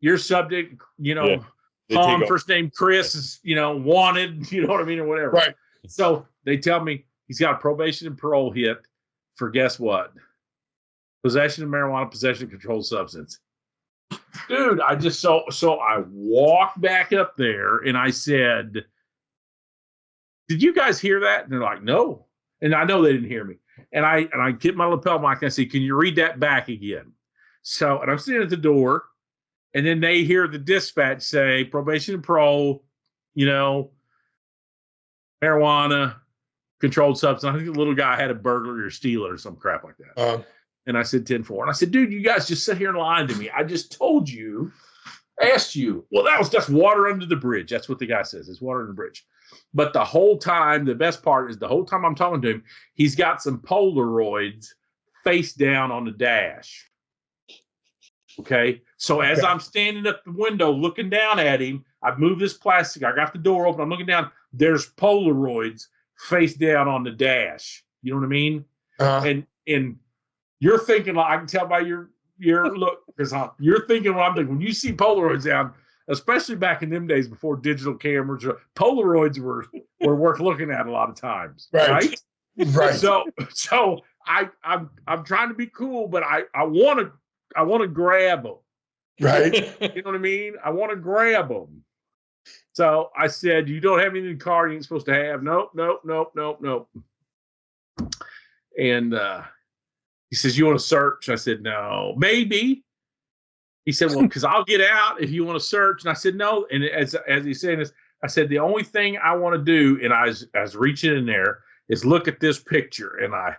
your subject, you know, Hahn, first name Chris is, you know, wanted, you know what I mean, or whatever. Right. So they tell me he's got a probation and parole hit for guess what? Possession of marijuana, possession of controlled substance. Dude, I just so I walked back up there and I said, did you guys hear that? And they're like, no. And I know they didn't hear me. And I get my lapel mic and I say, can you read that back again? So, and I'm sitting at the door, and then they hear the dispatch say probation and parole, you know, marijuana, controlled substance. I think the little guy had a burglary or steal it or some crap like that. And I said 10-4. And I said, dude, you guys just sit here and lie to me. I just told you, asked you. Well, that's water under the bridge. That's what the guy says. It's water under the bridge. But the whole time, the best part is the whole time I'm talking to him, he's got some Polaroids face down on the dash. Okay. So as I'm standing at the window looking down at him, I've moved this plastic. I got the door open. I'm looking down. There's Polaroids face down on the dash. You know what I mean? And you're thinking, like, I can tell by your look, because you're thinking what I'm thinking. When you see Polaroids down, especially back in them days before digital cameras, Polaroids were worth looking at a lot of times. Right. So I'm trying to be cool, but I want to grab them. Right. You know what I mean? I want to grab them. So I said, you don't have anything in the car you ain't supposed to have. Nope. And he says, you want to search? I said, no, maybe. He said, well, because I'll get out if you want to search. And I said, no. And as he's saying this, I said, the only thing I want to do, and I was reaching in there, is look at this picture. And I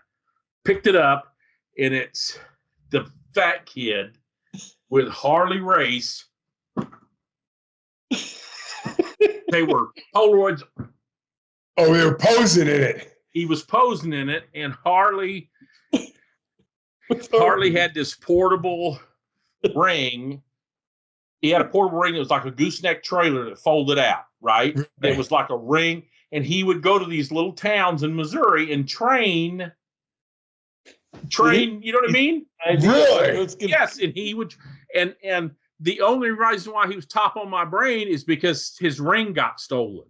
picked it up, and it's the fat kid with Harley Race They were Polaroids. Oh, they were posing in it. He was posing in it, and Harley had this portable ring. He had a portable ring that was like a gooseneck trailer that folded out, right? It was like a ring, and he would go to these little towns in Missouri and train. You know what I mean? Really? Yes, and he would, and the only reason why he was top on my brain is because his ring got stolen.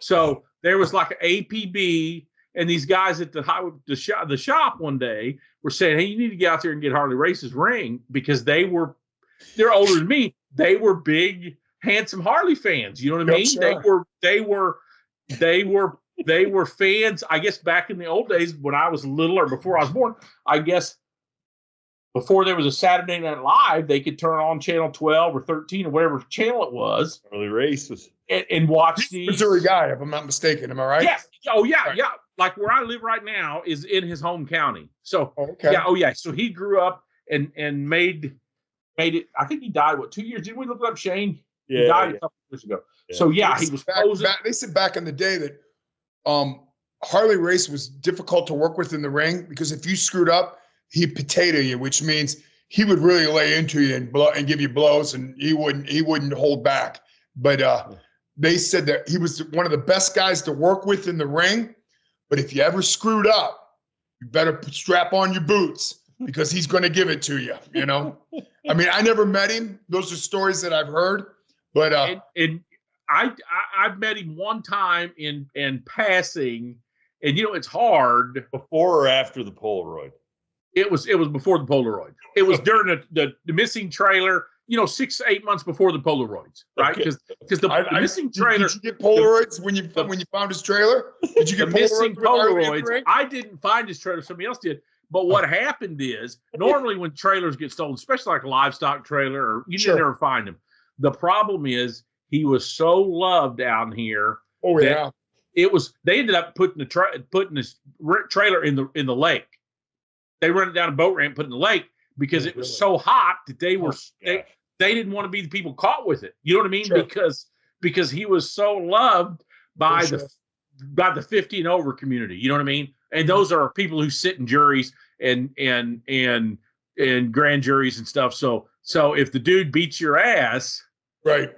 So there was like an APB, and these guys at the shop one day were saying, "Hey, you need to get out there and get Harley Race's ring," because they're older than me. They were big, handsome Harley fans. You know what I mean? Sure. They were fans. I guess back in the old days when I was little or before I was born, I guess before there was a Saturday Night Live, they could turn on channel 12 or 13 or whatever channel it was. Harley Race was and watch these. Missouri guy, if I'm not mistaken. Am I right? Yes. Oh yeah, right. Yeah. Like where I live right now is in his home county. So okay. Yeah. Oh yeah. So he grew up and made it. I think he died. 2 years? Didn't we look it up, Shane? Yeah. He died a couple years ago. Yeah. So yeah, he was posing. They said back in the day that Harley Race was difficult to work with in the ring because if you screwed up, he'd potato you, which means he would really lay into you and give you blows, and he wouldn't hold back. But they said that he was one of the best guys to work with in the ring. But if you ever screwed up, you better strap on your boots because he's going to give it to you. You know, I mean, I never met him. Those are stories that I've heard. But I've met him one time in passing, and it's hard. Before or after the Polaroid? It was before the Polaroid. It was during the missing trailer. 6 to 8 months before the Polaroids, right? Because the missing trailer. Did you get Polaroids when you found his trailer? Did you get missing Polaroids? I didn't find his trailer. Somebody else did. But what happened is normally when trailers get stolen, especially like a livestock trailer, or you never find them. The problem is he was so loved down here. Oh yeah. They ended up putting his trailer in the lake. They run it down a boat ramp, put it in the lake because it was so hot that they didn't want to be the people caught with it. You know what I mean? Sure. Because he was so loved by the 50 and over community. You know what I mean? And those are people who sit in juries and grand juries and stuff. So if the dude beats your ass, right,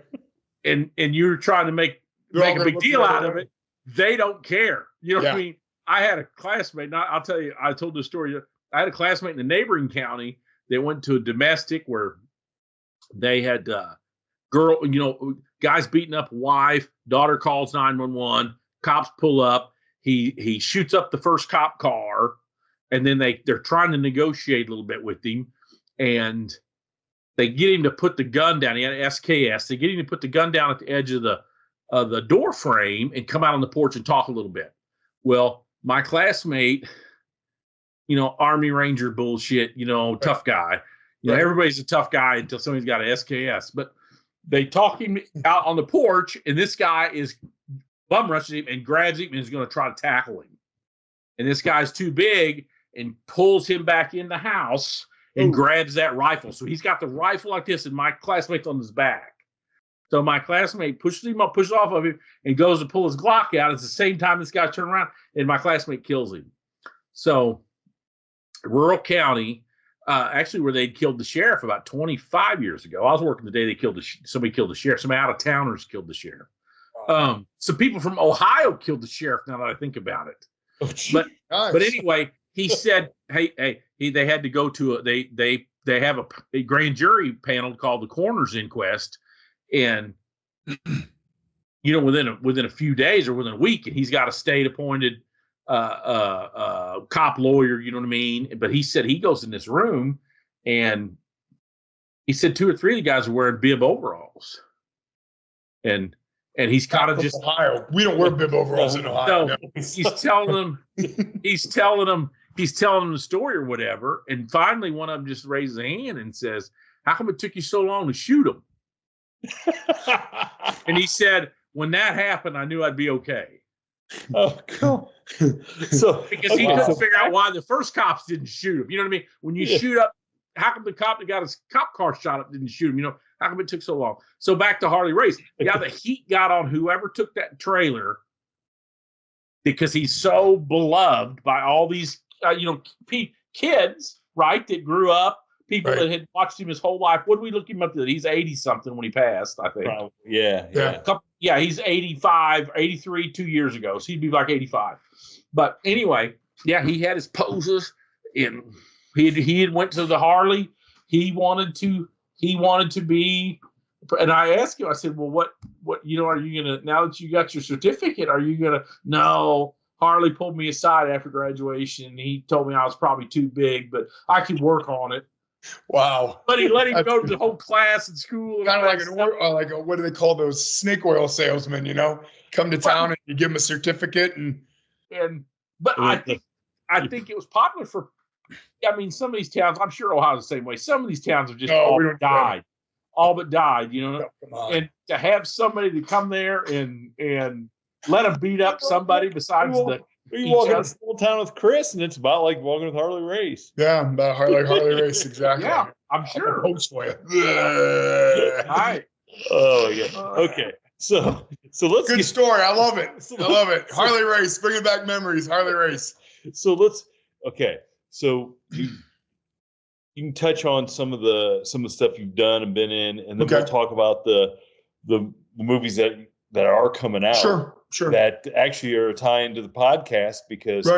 and you're trying to make a big deal out of it, they don't care. You know what I mean? I had a classmate. I'll tell you. I told this story. I had a classmate in the neighboring county that went to a domestic where they had guys beating up a wife. Daughter calls 911. Cops pull up. He shoots up the first cop car, and then they're trying to negotiate a little bit with him, and they get him to put the gun down. He had an SKS. They get him to put the gun down at the edge of the door frame and come out on the porch and talk a little bit. Well, my classmate, Army Ranger bullshit, tough guy. Everybody's a tough guy until somebody's got an SKS. But they talk him out on the porch, and this guy is bum rushes him and grabs him and is going to try to tackle him. And this guy's too big and pulls him back in the house and grabs that rifle. So he's got the rifle like this, and my classmate's on his back. So my classmate pushes him up, pushes off of him, and goes to pull his Glock out. At the same time, this guy turns around, and my classmate kills him. So rural county, actually where they'd killed the sheriff about 25 years ago. I was working the day they killed somebody killed the sheriff. Some out-of-towners killed the sheriff. Some people from Ohio killed the sheriff, now that I think about it. Oh, but anyway, he said, hey, they had to go to they have a grand jury panel called the coroner's inquest, and within a few days or within a week, and he's got a state appointed cop lawyer, you know what I mean? But he said he goes in this room, and he said 2 or 3 of the guys are wearing bib overalls, and he's kind of just Ohio. We don't wear bib overalls in Ohio. So he's telling them the story or whatever, and finally one of them just raises a hand and says, "How come it took you so long to shoot him?" And he said, "When that happened, I knew I'd be okay." Oh, cool. So because he couldn't figure out why the first cops didn't shoot him. You know what I mean? When you shoot up how come the cop that got his cop car shot up didn't shoot him? You know, how come it took so long? So back to Harley Race. Yeah, the heat got on whoever took that trailer because he's so beloved by all these, kids, right, that grew up, people that had watched him his whole life. What did we look him up to? He's 80-something when he passed, I think. Probably. Yeah. He's 85, 83 2 years ago. So he'd be like 85. But anyway, yeah, he had his poses, and he had went to the Harley. He wanted to be, and I asked him, I said, well, what, are you going to, now that you got your certificate, are you going to, no, Harley pulled me aside after graduation. He told me I was probably too big, but I could work on it. Wow. But he let him go to the whole class in school. Kind of like what do they call those snake oil salesmen, come to town and you give them a certificate but I think it was popular for, some of these towns, I'm sure Ohio's the same way. Some of these towns have just all but died, and to have somebody to come there and let them beat up somebody besides you walk in a small town with Chris, and it's about like walking with Harley Race. Yeah, about Harley Race, exactly. Yeah, I'm sure. Post for you. All right. Oh yeah. Okay. So let's good story. I love it. Harley Race, bringing back memories. Harley Race. So you can touch on some of the stuff you've done and been in, and then we'll talk about the movies that are coming out. Sure. That actually are a tie into the podcast because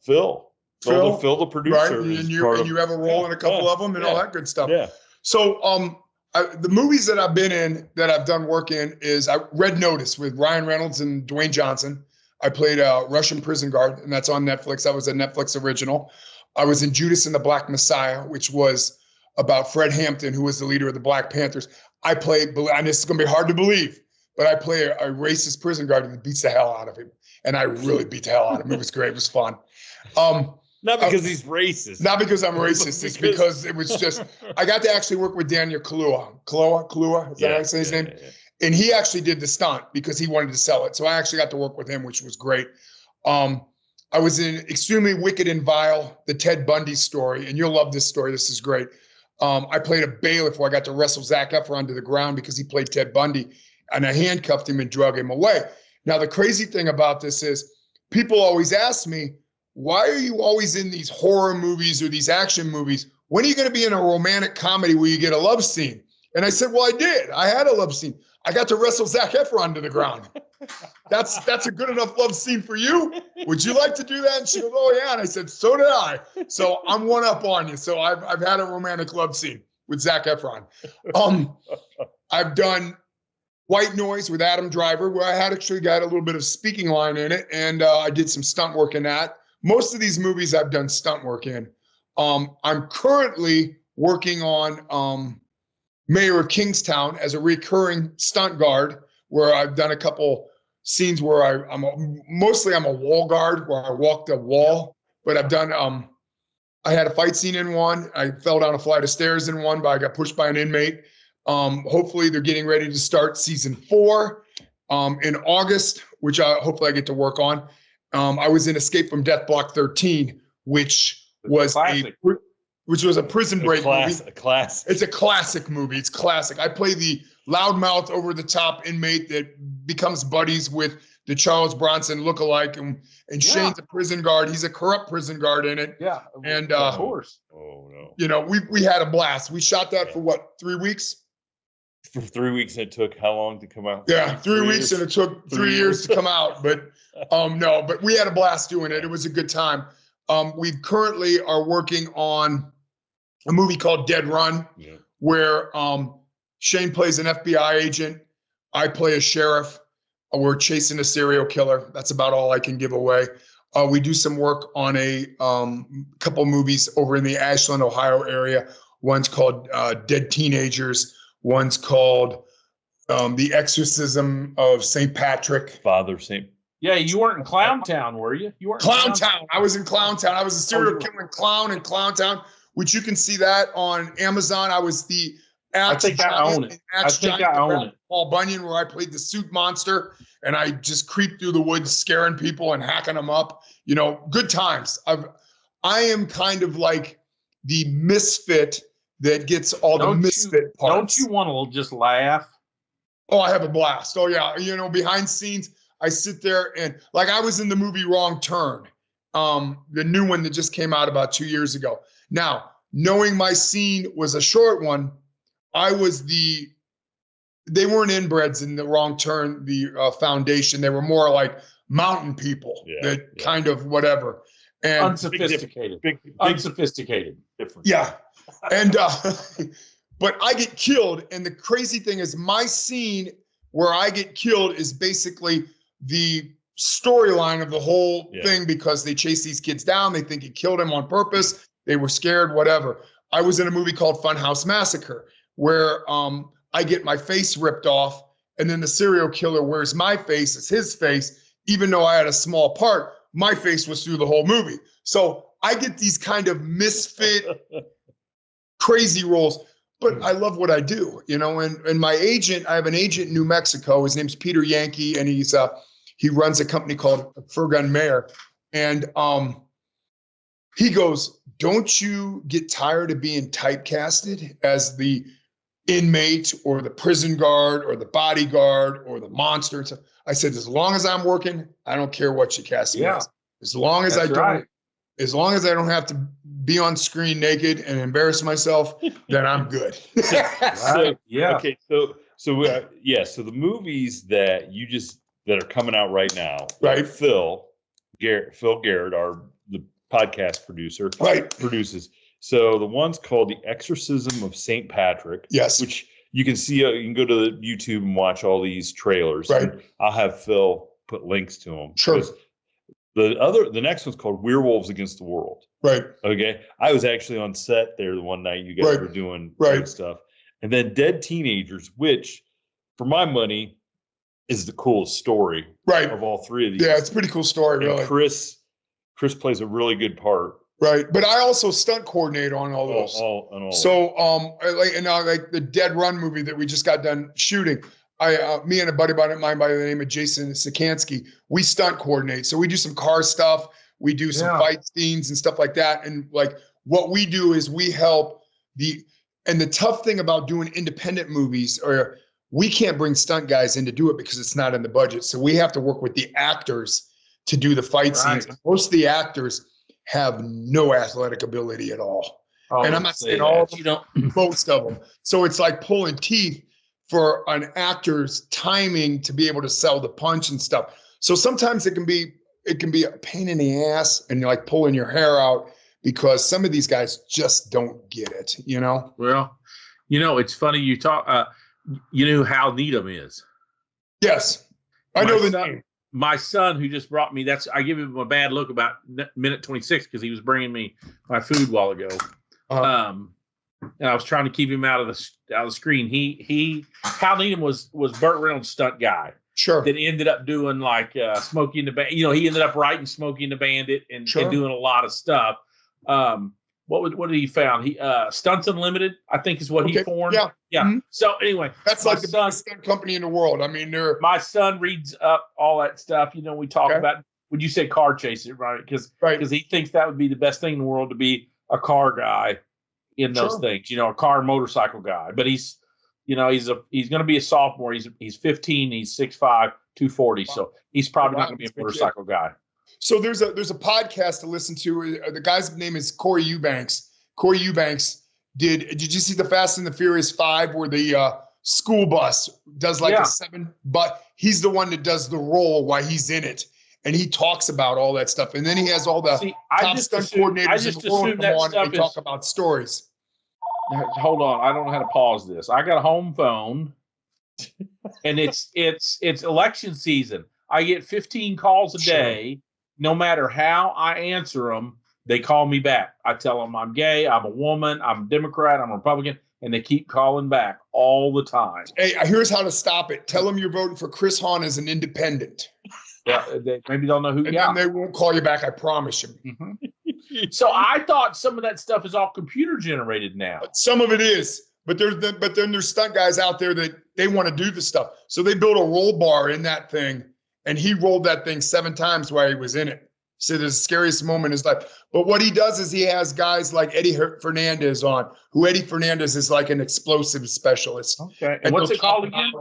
Phil the producer, right? And you have a role in a couple of them and all that good stuff. Yeah. So the movies that I've been in that I've done work in is Red Notice with Ryan Reynolds and Dwayne Johnson. I played a Russian prison guard, and that's on Netflix. That was a Netflix original. I was in Judas and the Black Messiah, which was about Fred Hampton, who was the leader of the Black Panthers. I played, and this is going to be hard to believe, but I play a racist prison guard that beats the hell out of him. And I really beat the hell out of him. It was great. It was fun. Not because he's racist. Not because I'm racist. It's because it was just, I got to actually work with Daniel Kaluuya. Is that how I say his name? Yeah. And he actually did the stunt because he wanted to sell it. So I actually got to work with him, which was great. I was in Extremely Wicked and Vile, the Ted Bundy story. And you'll love this story. This is great. I played a bailiff where I got to wrestle Zac Efron to the ground because he played Ted Bundy. And I handcuffed him and drug him away. Now, the crazy thing about this is people always ask me, why are you always in these horror movies or these action movies? When are you going to be in a romantic comedy where you get a love scene? And I said, well, I did. I had a love scene. I got to wrestle Zac Efron to the ground. That's a good enough love scene for you? Would you like to do that? And she goes, oh, yeah. And I said, so did I. So I'm one up on you. So I've had a romantic love scene with Zac Efron. I've done White Noise with Adam Driver, where I had actually got a little bit of speaking line in it, and I did some stunt work in that. Most of these movies I've done stunt work in. I'm currently working on Mayor of Kingstown as a recurring stunt guard, where I've done a couple scenes where I'm a wall guard, where I walk the wall, but I've done, I had a fight scene in one. I fell down a flight of stairs in one, but I got pushed by an inmate. Hopefully they're getting ready to start season 4 in August, which hopefully I get to work on. I was in Escape from Death Block 13, which was a prison break movie. A classic. It's a classic movie. It's classic. I play the loudmouth, over-the-top inmate that becomes buddies with the Charles Bronson lookalike, and Shane's a prison guard. He's a corrupt prison guard in it. Yeah, and of course. Oh no. You know, we had a blast. We shot that for what, 3 weeks? For 3 weeks, and it took how long to come out? Yeah, 3 weeks, and it took 3 years to come out. But no, but we had a blast doing it. It was a good time. We currently are working on a movie called Dead Run, where Shane plays an FBI agent. I play a sheriff. We're chasing a serial killer. That's about all I can give away. We do some work on a couple movies over in the Ashland, Ohio area. One's called Dead Teenagers. One's called The Exorcism of Saint Patrick. Father Saint. Yeah, you weren't in Clown Town, were you? You weren't. Clown Town. I was in Clown Town. I was a serial killing clown in Clown Town, which you can see that on Amazon. I was the I think I own it. Paul Bunyan, where I played the suit monster, and I just creeped through the woods, scaring people and hacking them up. You know, good times. I am kind of like the misfit that gets all the misfit parts. Don't you want to just laugh? Oh, I have a blast. Oh yeah. You know, behind scenes, I sit there and like I was in the movie Wrong Turn, the new one that just came out about 2 years ago. Now, knowing my scene was a short one, they weren't inbreds in the Wrong Turn, the foundation. They were more like mountain people kind of whatever. And unsophisticated. Unsophisticated. Different. Yeah. And, but I get killed. And the crazy thing is my scene where I get killed is basically the storyline of the whole thing because they chase these kids down. They think he killed him on purpose. They were scared, whatever. I was in a movie called Funhouse Massacre where I get my face ripped off and then the serial killer wears my face as his face. Even though I had a small part, my face was through the whole movie. So I get these kind of misfit, crazy roles, but I love what I do, you know, and my agent, I have an agent in New Mexico. His name's Peter Yankee, and he runs a company called Furgun Mayer. And he goes, don't you get tired of being typecasted as the inmate or the prison guard or the bodyguard or the monster? I said, as long as I'm working, I don't care what you cast me as. As long as as long as I don't have to be on screen naked and embarrass myself, then I'm good. So the movies that that are coming out right now, right? Phil Garrett, the podcast producer, produces. So the one's called The Exorcism of Saint Patrick. Yes. Which you can see, you can go to YouTube and watch all these trailers. Right. I'll have Phil put links to them. Sure. The next one's called Werewolves Against the World. Right. Okay. I was actually on set there the one night you guys were doing stuff. And then Dead Teenagers, which for my money is the coolest story of all three of these. Yeah, it's a pretty cool story, really. Chris plays a really good part. Right, but I also stunt coordinate on all those. So, like the Dead Run movie that we just got done shooting, me and a buddy of mine by the name of Jason Sikansky, we stunt coordinate. So we do some car stuff, we do some fight scenes and stuff like that. And like what we do is we help and the tough thing about doing independent movies, or we can't bring stunt guys in to do it because it's not in the budget. So we have to work with the actors to do the fight scenes. Most of the actors have no athletic ability at all. And I'm not saying all of them, most of them. So it's like pulling teeth for an actor's timing to be able to sell the punch and stuff. So sometimes it can be a pain in the ass and you're like pulling your hair out because some of these guys just don't get it, you know? Well, you know, it's funny you talk, you know who Hal Needham is? Yes, I know the name. My son, who just brought me, I give him a bad look about minute 26 because he was bringing me my food a while ago. And I was trying to keep him out of the screen. Hal Needham was Burt Reynolds' stunt guy. Sure. That ended up doing like Smokey and the Bandit. You know, he ended up writing Smokey and the Bandit and doing a lot of stuff. What did he found? Stunts Unlimited, I think, is what he formed. Yeah. Mm-hmm. So anyway, that's like the biggest stunt company in the world. I mean, my son reads up all that stuff. You know, we talk about. Would you say car chasing, right? Because he thinks that would be the best thing in the world to be a car guy in those things. You know, a car and motorcycle guy. But he's going to be a sophomore. He's 15. He's 6'5", 240. Wow. So he's probably not going to be a motorcycle guy. So there's a podcast to listen to. The guy's name is Corey Eubanks. Corey Eubanks did you see the Fast and the Furious 5 where the school bus does like a 7? But he's the one that does the role while he's in it, and he talks about all that stuff. And then he has all the top stunt coordinators in the world come on and talk about stories. Hold on, I don't know how to pause this. I got a home phone, and it's election season. I get 15 calls a day. No matter how I answer them, they call me back. I tell them I'm gay, I'm a woman, I'm a Democrat, I'm a Republican, and they keep calling back all the time. Hey, here's how to stop it. Tell them you're voting for Chris Hahn as an independent. Yeah, maybe they'll know who. And then they won't call you back. I promise you. Mm-hmm. So I thought some of that stuff is all computer generated now. Some of it is, but then there's stunt guys out there that they want to do the stuff. So they build a roll bar in that thing. And he rolled that thing 7 times while he was in it. said the scariest moment in his life. But what he does is he has guys like Eddie Fernandez on, who Eddie Fernandez is like an explosive specialist. Okay. And what's it called again?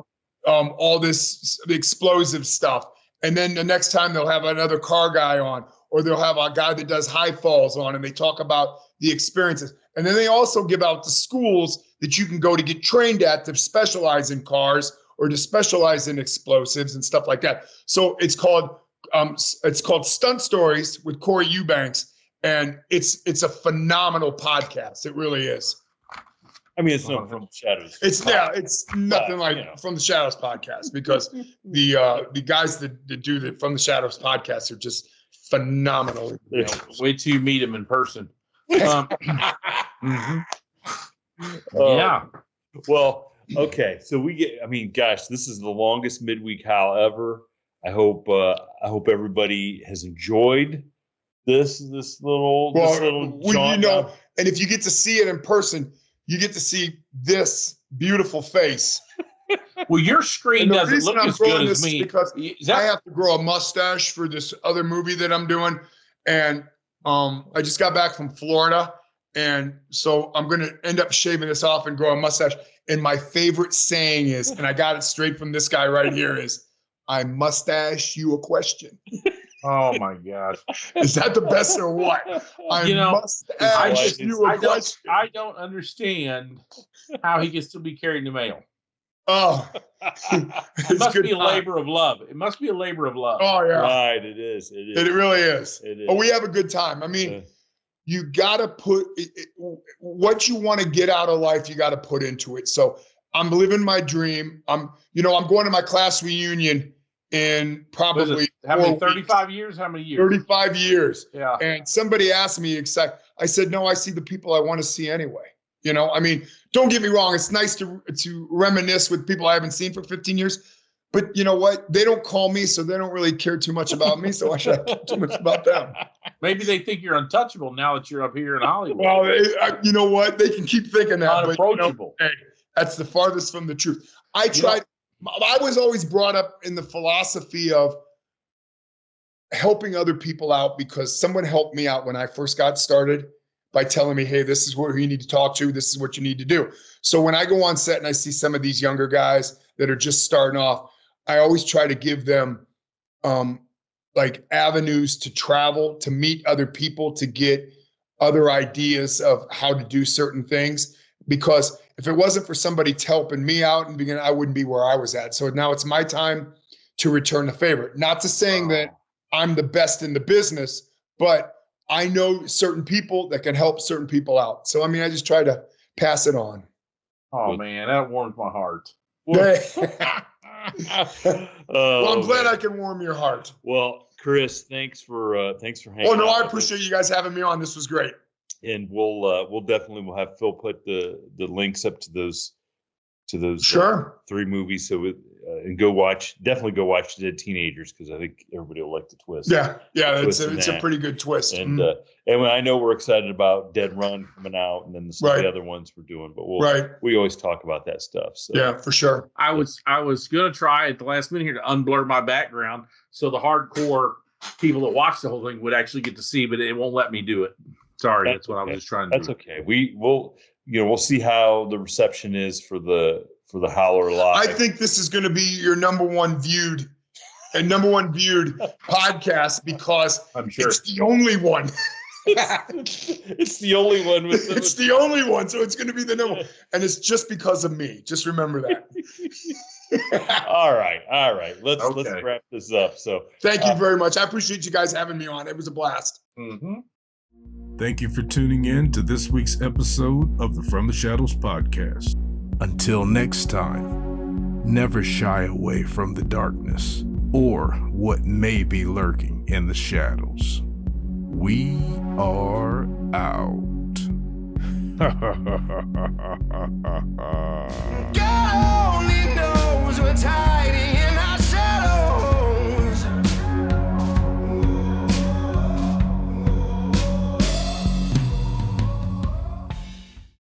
All this explosive stuff. And then the next time they'll have another car guy on, or they'll have a guy that does high falls on, and they talk about the experiences. And then they also give out the schools that you can go to get trained at to specialize in cars or to specialize in explosives and stuff like that. So it's called Stunt Stories with Corey Eubanks, and it's a phenomenal podcast. It really is. I mean, it's not From the Shadows. It's nothing like From the Shadows podcast, because the guys that do the From the Shadows podcast are just phenomenal. Wait till you meet him in person. Mm-hmm. Yeah. Well, okay. So gosh, this is the longest midweek Howl ever. I hope everybody has enjoyed this little jaunt. And if you get to see it in person, you get to see this beautiful face. Well, your screen doesn't look as good as me. Because I have to grow a mustache for this other movie that I'm doing. And I just got back from Florida. And so I'm going to end up shaving this off and grow a mustache. And my favorite saying is, and I got it straight from this guy right here, is, I mustache you a question. Oh my gosh. Is that the best or what? Mustache you a question. I don't understand how he gets to be carrying the mail. Oh, it must be a labor of love. It must be a labor of love. Oh yeah, right. It is. It really is. It is. But we have a good time. I mean, you got to put what you want to get out of life. You got to put into it. So I'm living my dream. I'm going to my class reunion in probably how many 35 years? How many years? 35 years. Yeah. And somebody asked me I said, no, I see the people I want to see anyway. I mean, don't get me wrong. It's nice to reminisce with people I haven't seen for 15 years. But you know what? They don't call me, so they don't really care too much about me. So I should care too much about them. Maybe they think you're untouchable now that you're up here in Hollywood. Well, you know what? They can keep thinking that. Unapproachable. But, hey, that's the farthest from the truth. I was always brought up in the philosophy of helping other people out, because someone helped me out when I first got started by telling me, hey, this is where you need to talk to. This is what you need to do. So when I go on set and I see some of these younger guys that are just starting off, I always try to give them like avenues to travel, to meet other people, to get other ideas of how to do certain things. Because if it wasn't for somebody helping me out in the beginning, I wouldn't be where I was at. So now it's my time to return the favor. Not to saying that I'm the best in the business, but I know certain people that can help certain people out. So, I mean, I just try to pass it on. Oh, man, that warms my heart. Well, I'm glad I can warm your heart. Well, Chris, thanks for hanging out. Oh, no, I appreciate you guys having me on. This was great. And we'll definitely have Phil put the links up to those sure 3 movies. So and definitely go watch Dead Teenagers, because I think everybody will like the twist. Yeah, it's a pretty good twist. And and I know we're excited about Dead Run coming out, and then some of the other ones we're doing. But we always talk about that stuff. So yeah, for sure. I was gonna try at the last minute here to unblur my background so the hardcore people that watch the whole thing would actually get to see, but it won't let me do it. Sorry, that's what I was just trying to do. That's okay. We'll see how the reception is for the Howler Live. I think this is going to be your number one viewed podcast, because I'm sure it's the only one. It's the only one. It's the only one, so it's going to be the number one. And it's just because of me. Just remember that. All right. Let's wrap this up. So thank you very much. I appreciate you guys having me on. It was a blast. Mm-hmm. Thank you for tuning in to this week's episode of the From the Shadows podcast. Until next time, never shy away from the darkness or what may be lurking in the shadows. We are out. God only knows what's hiding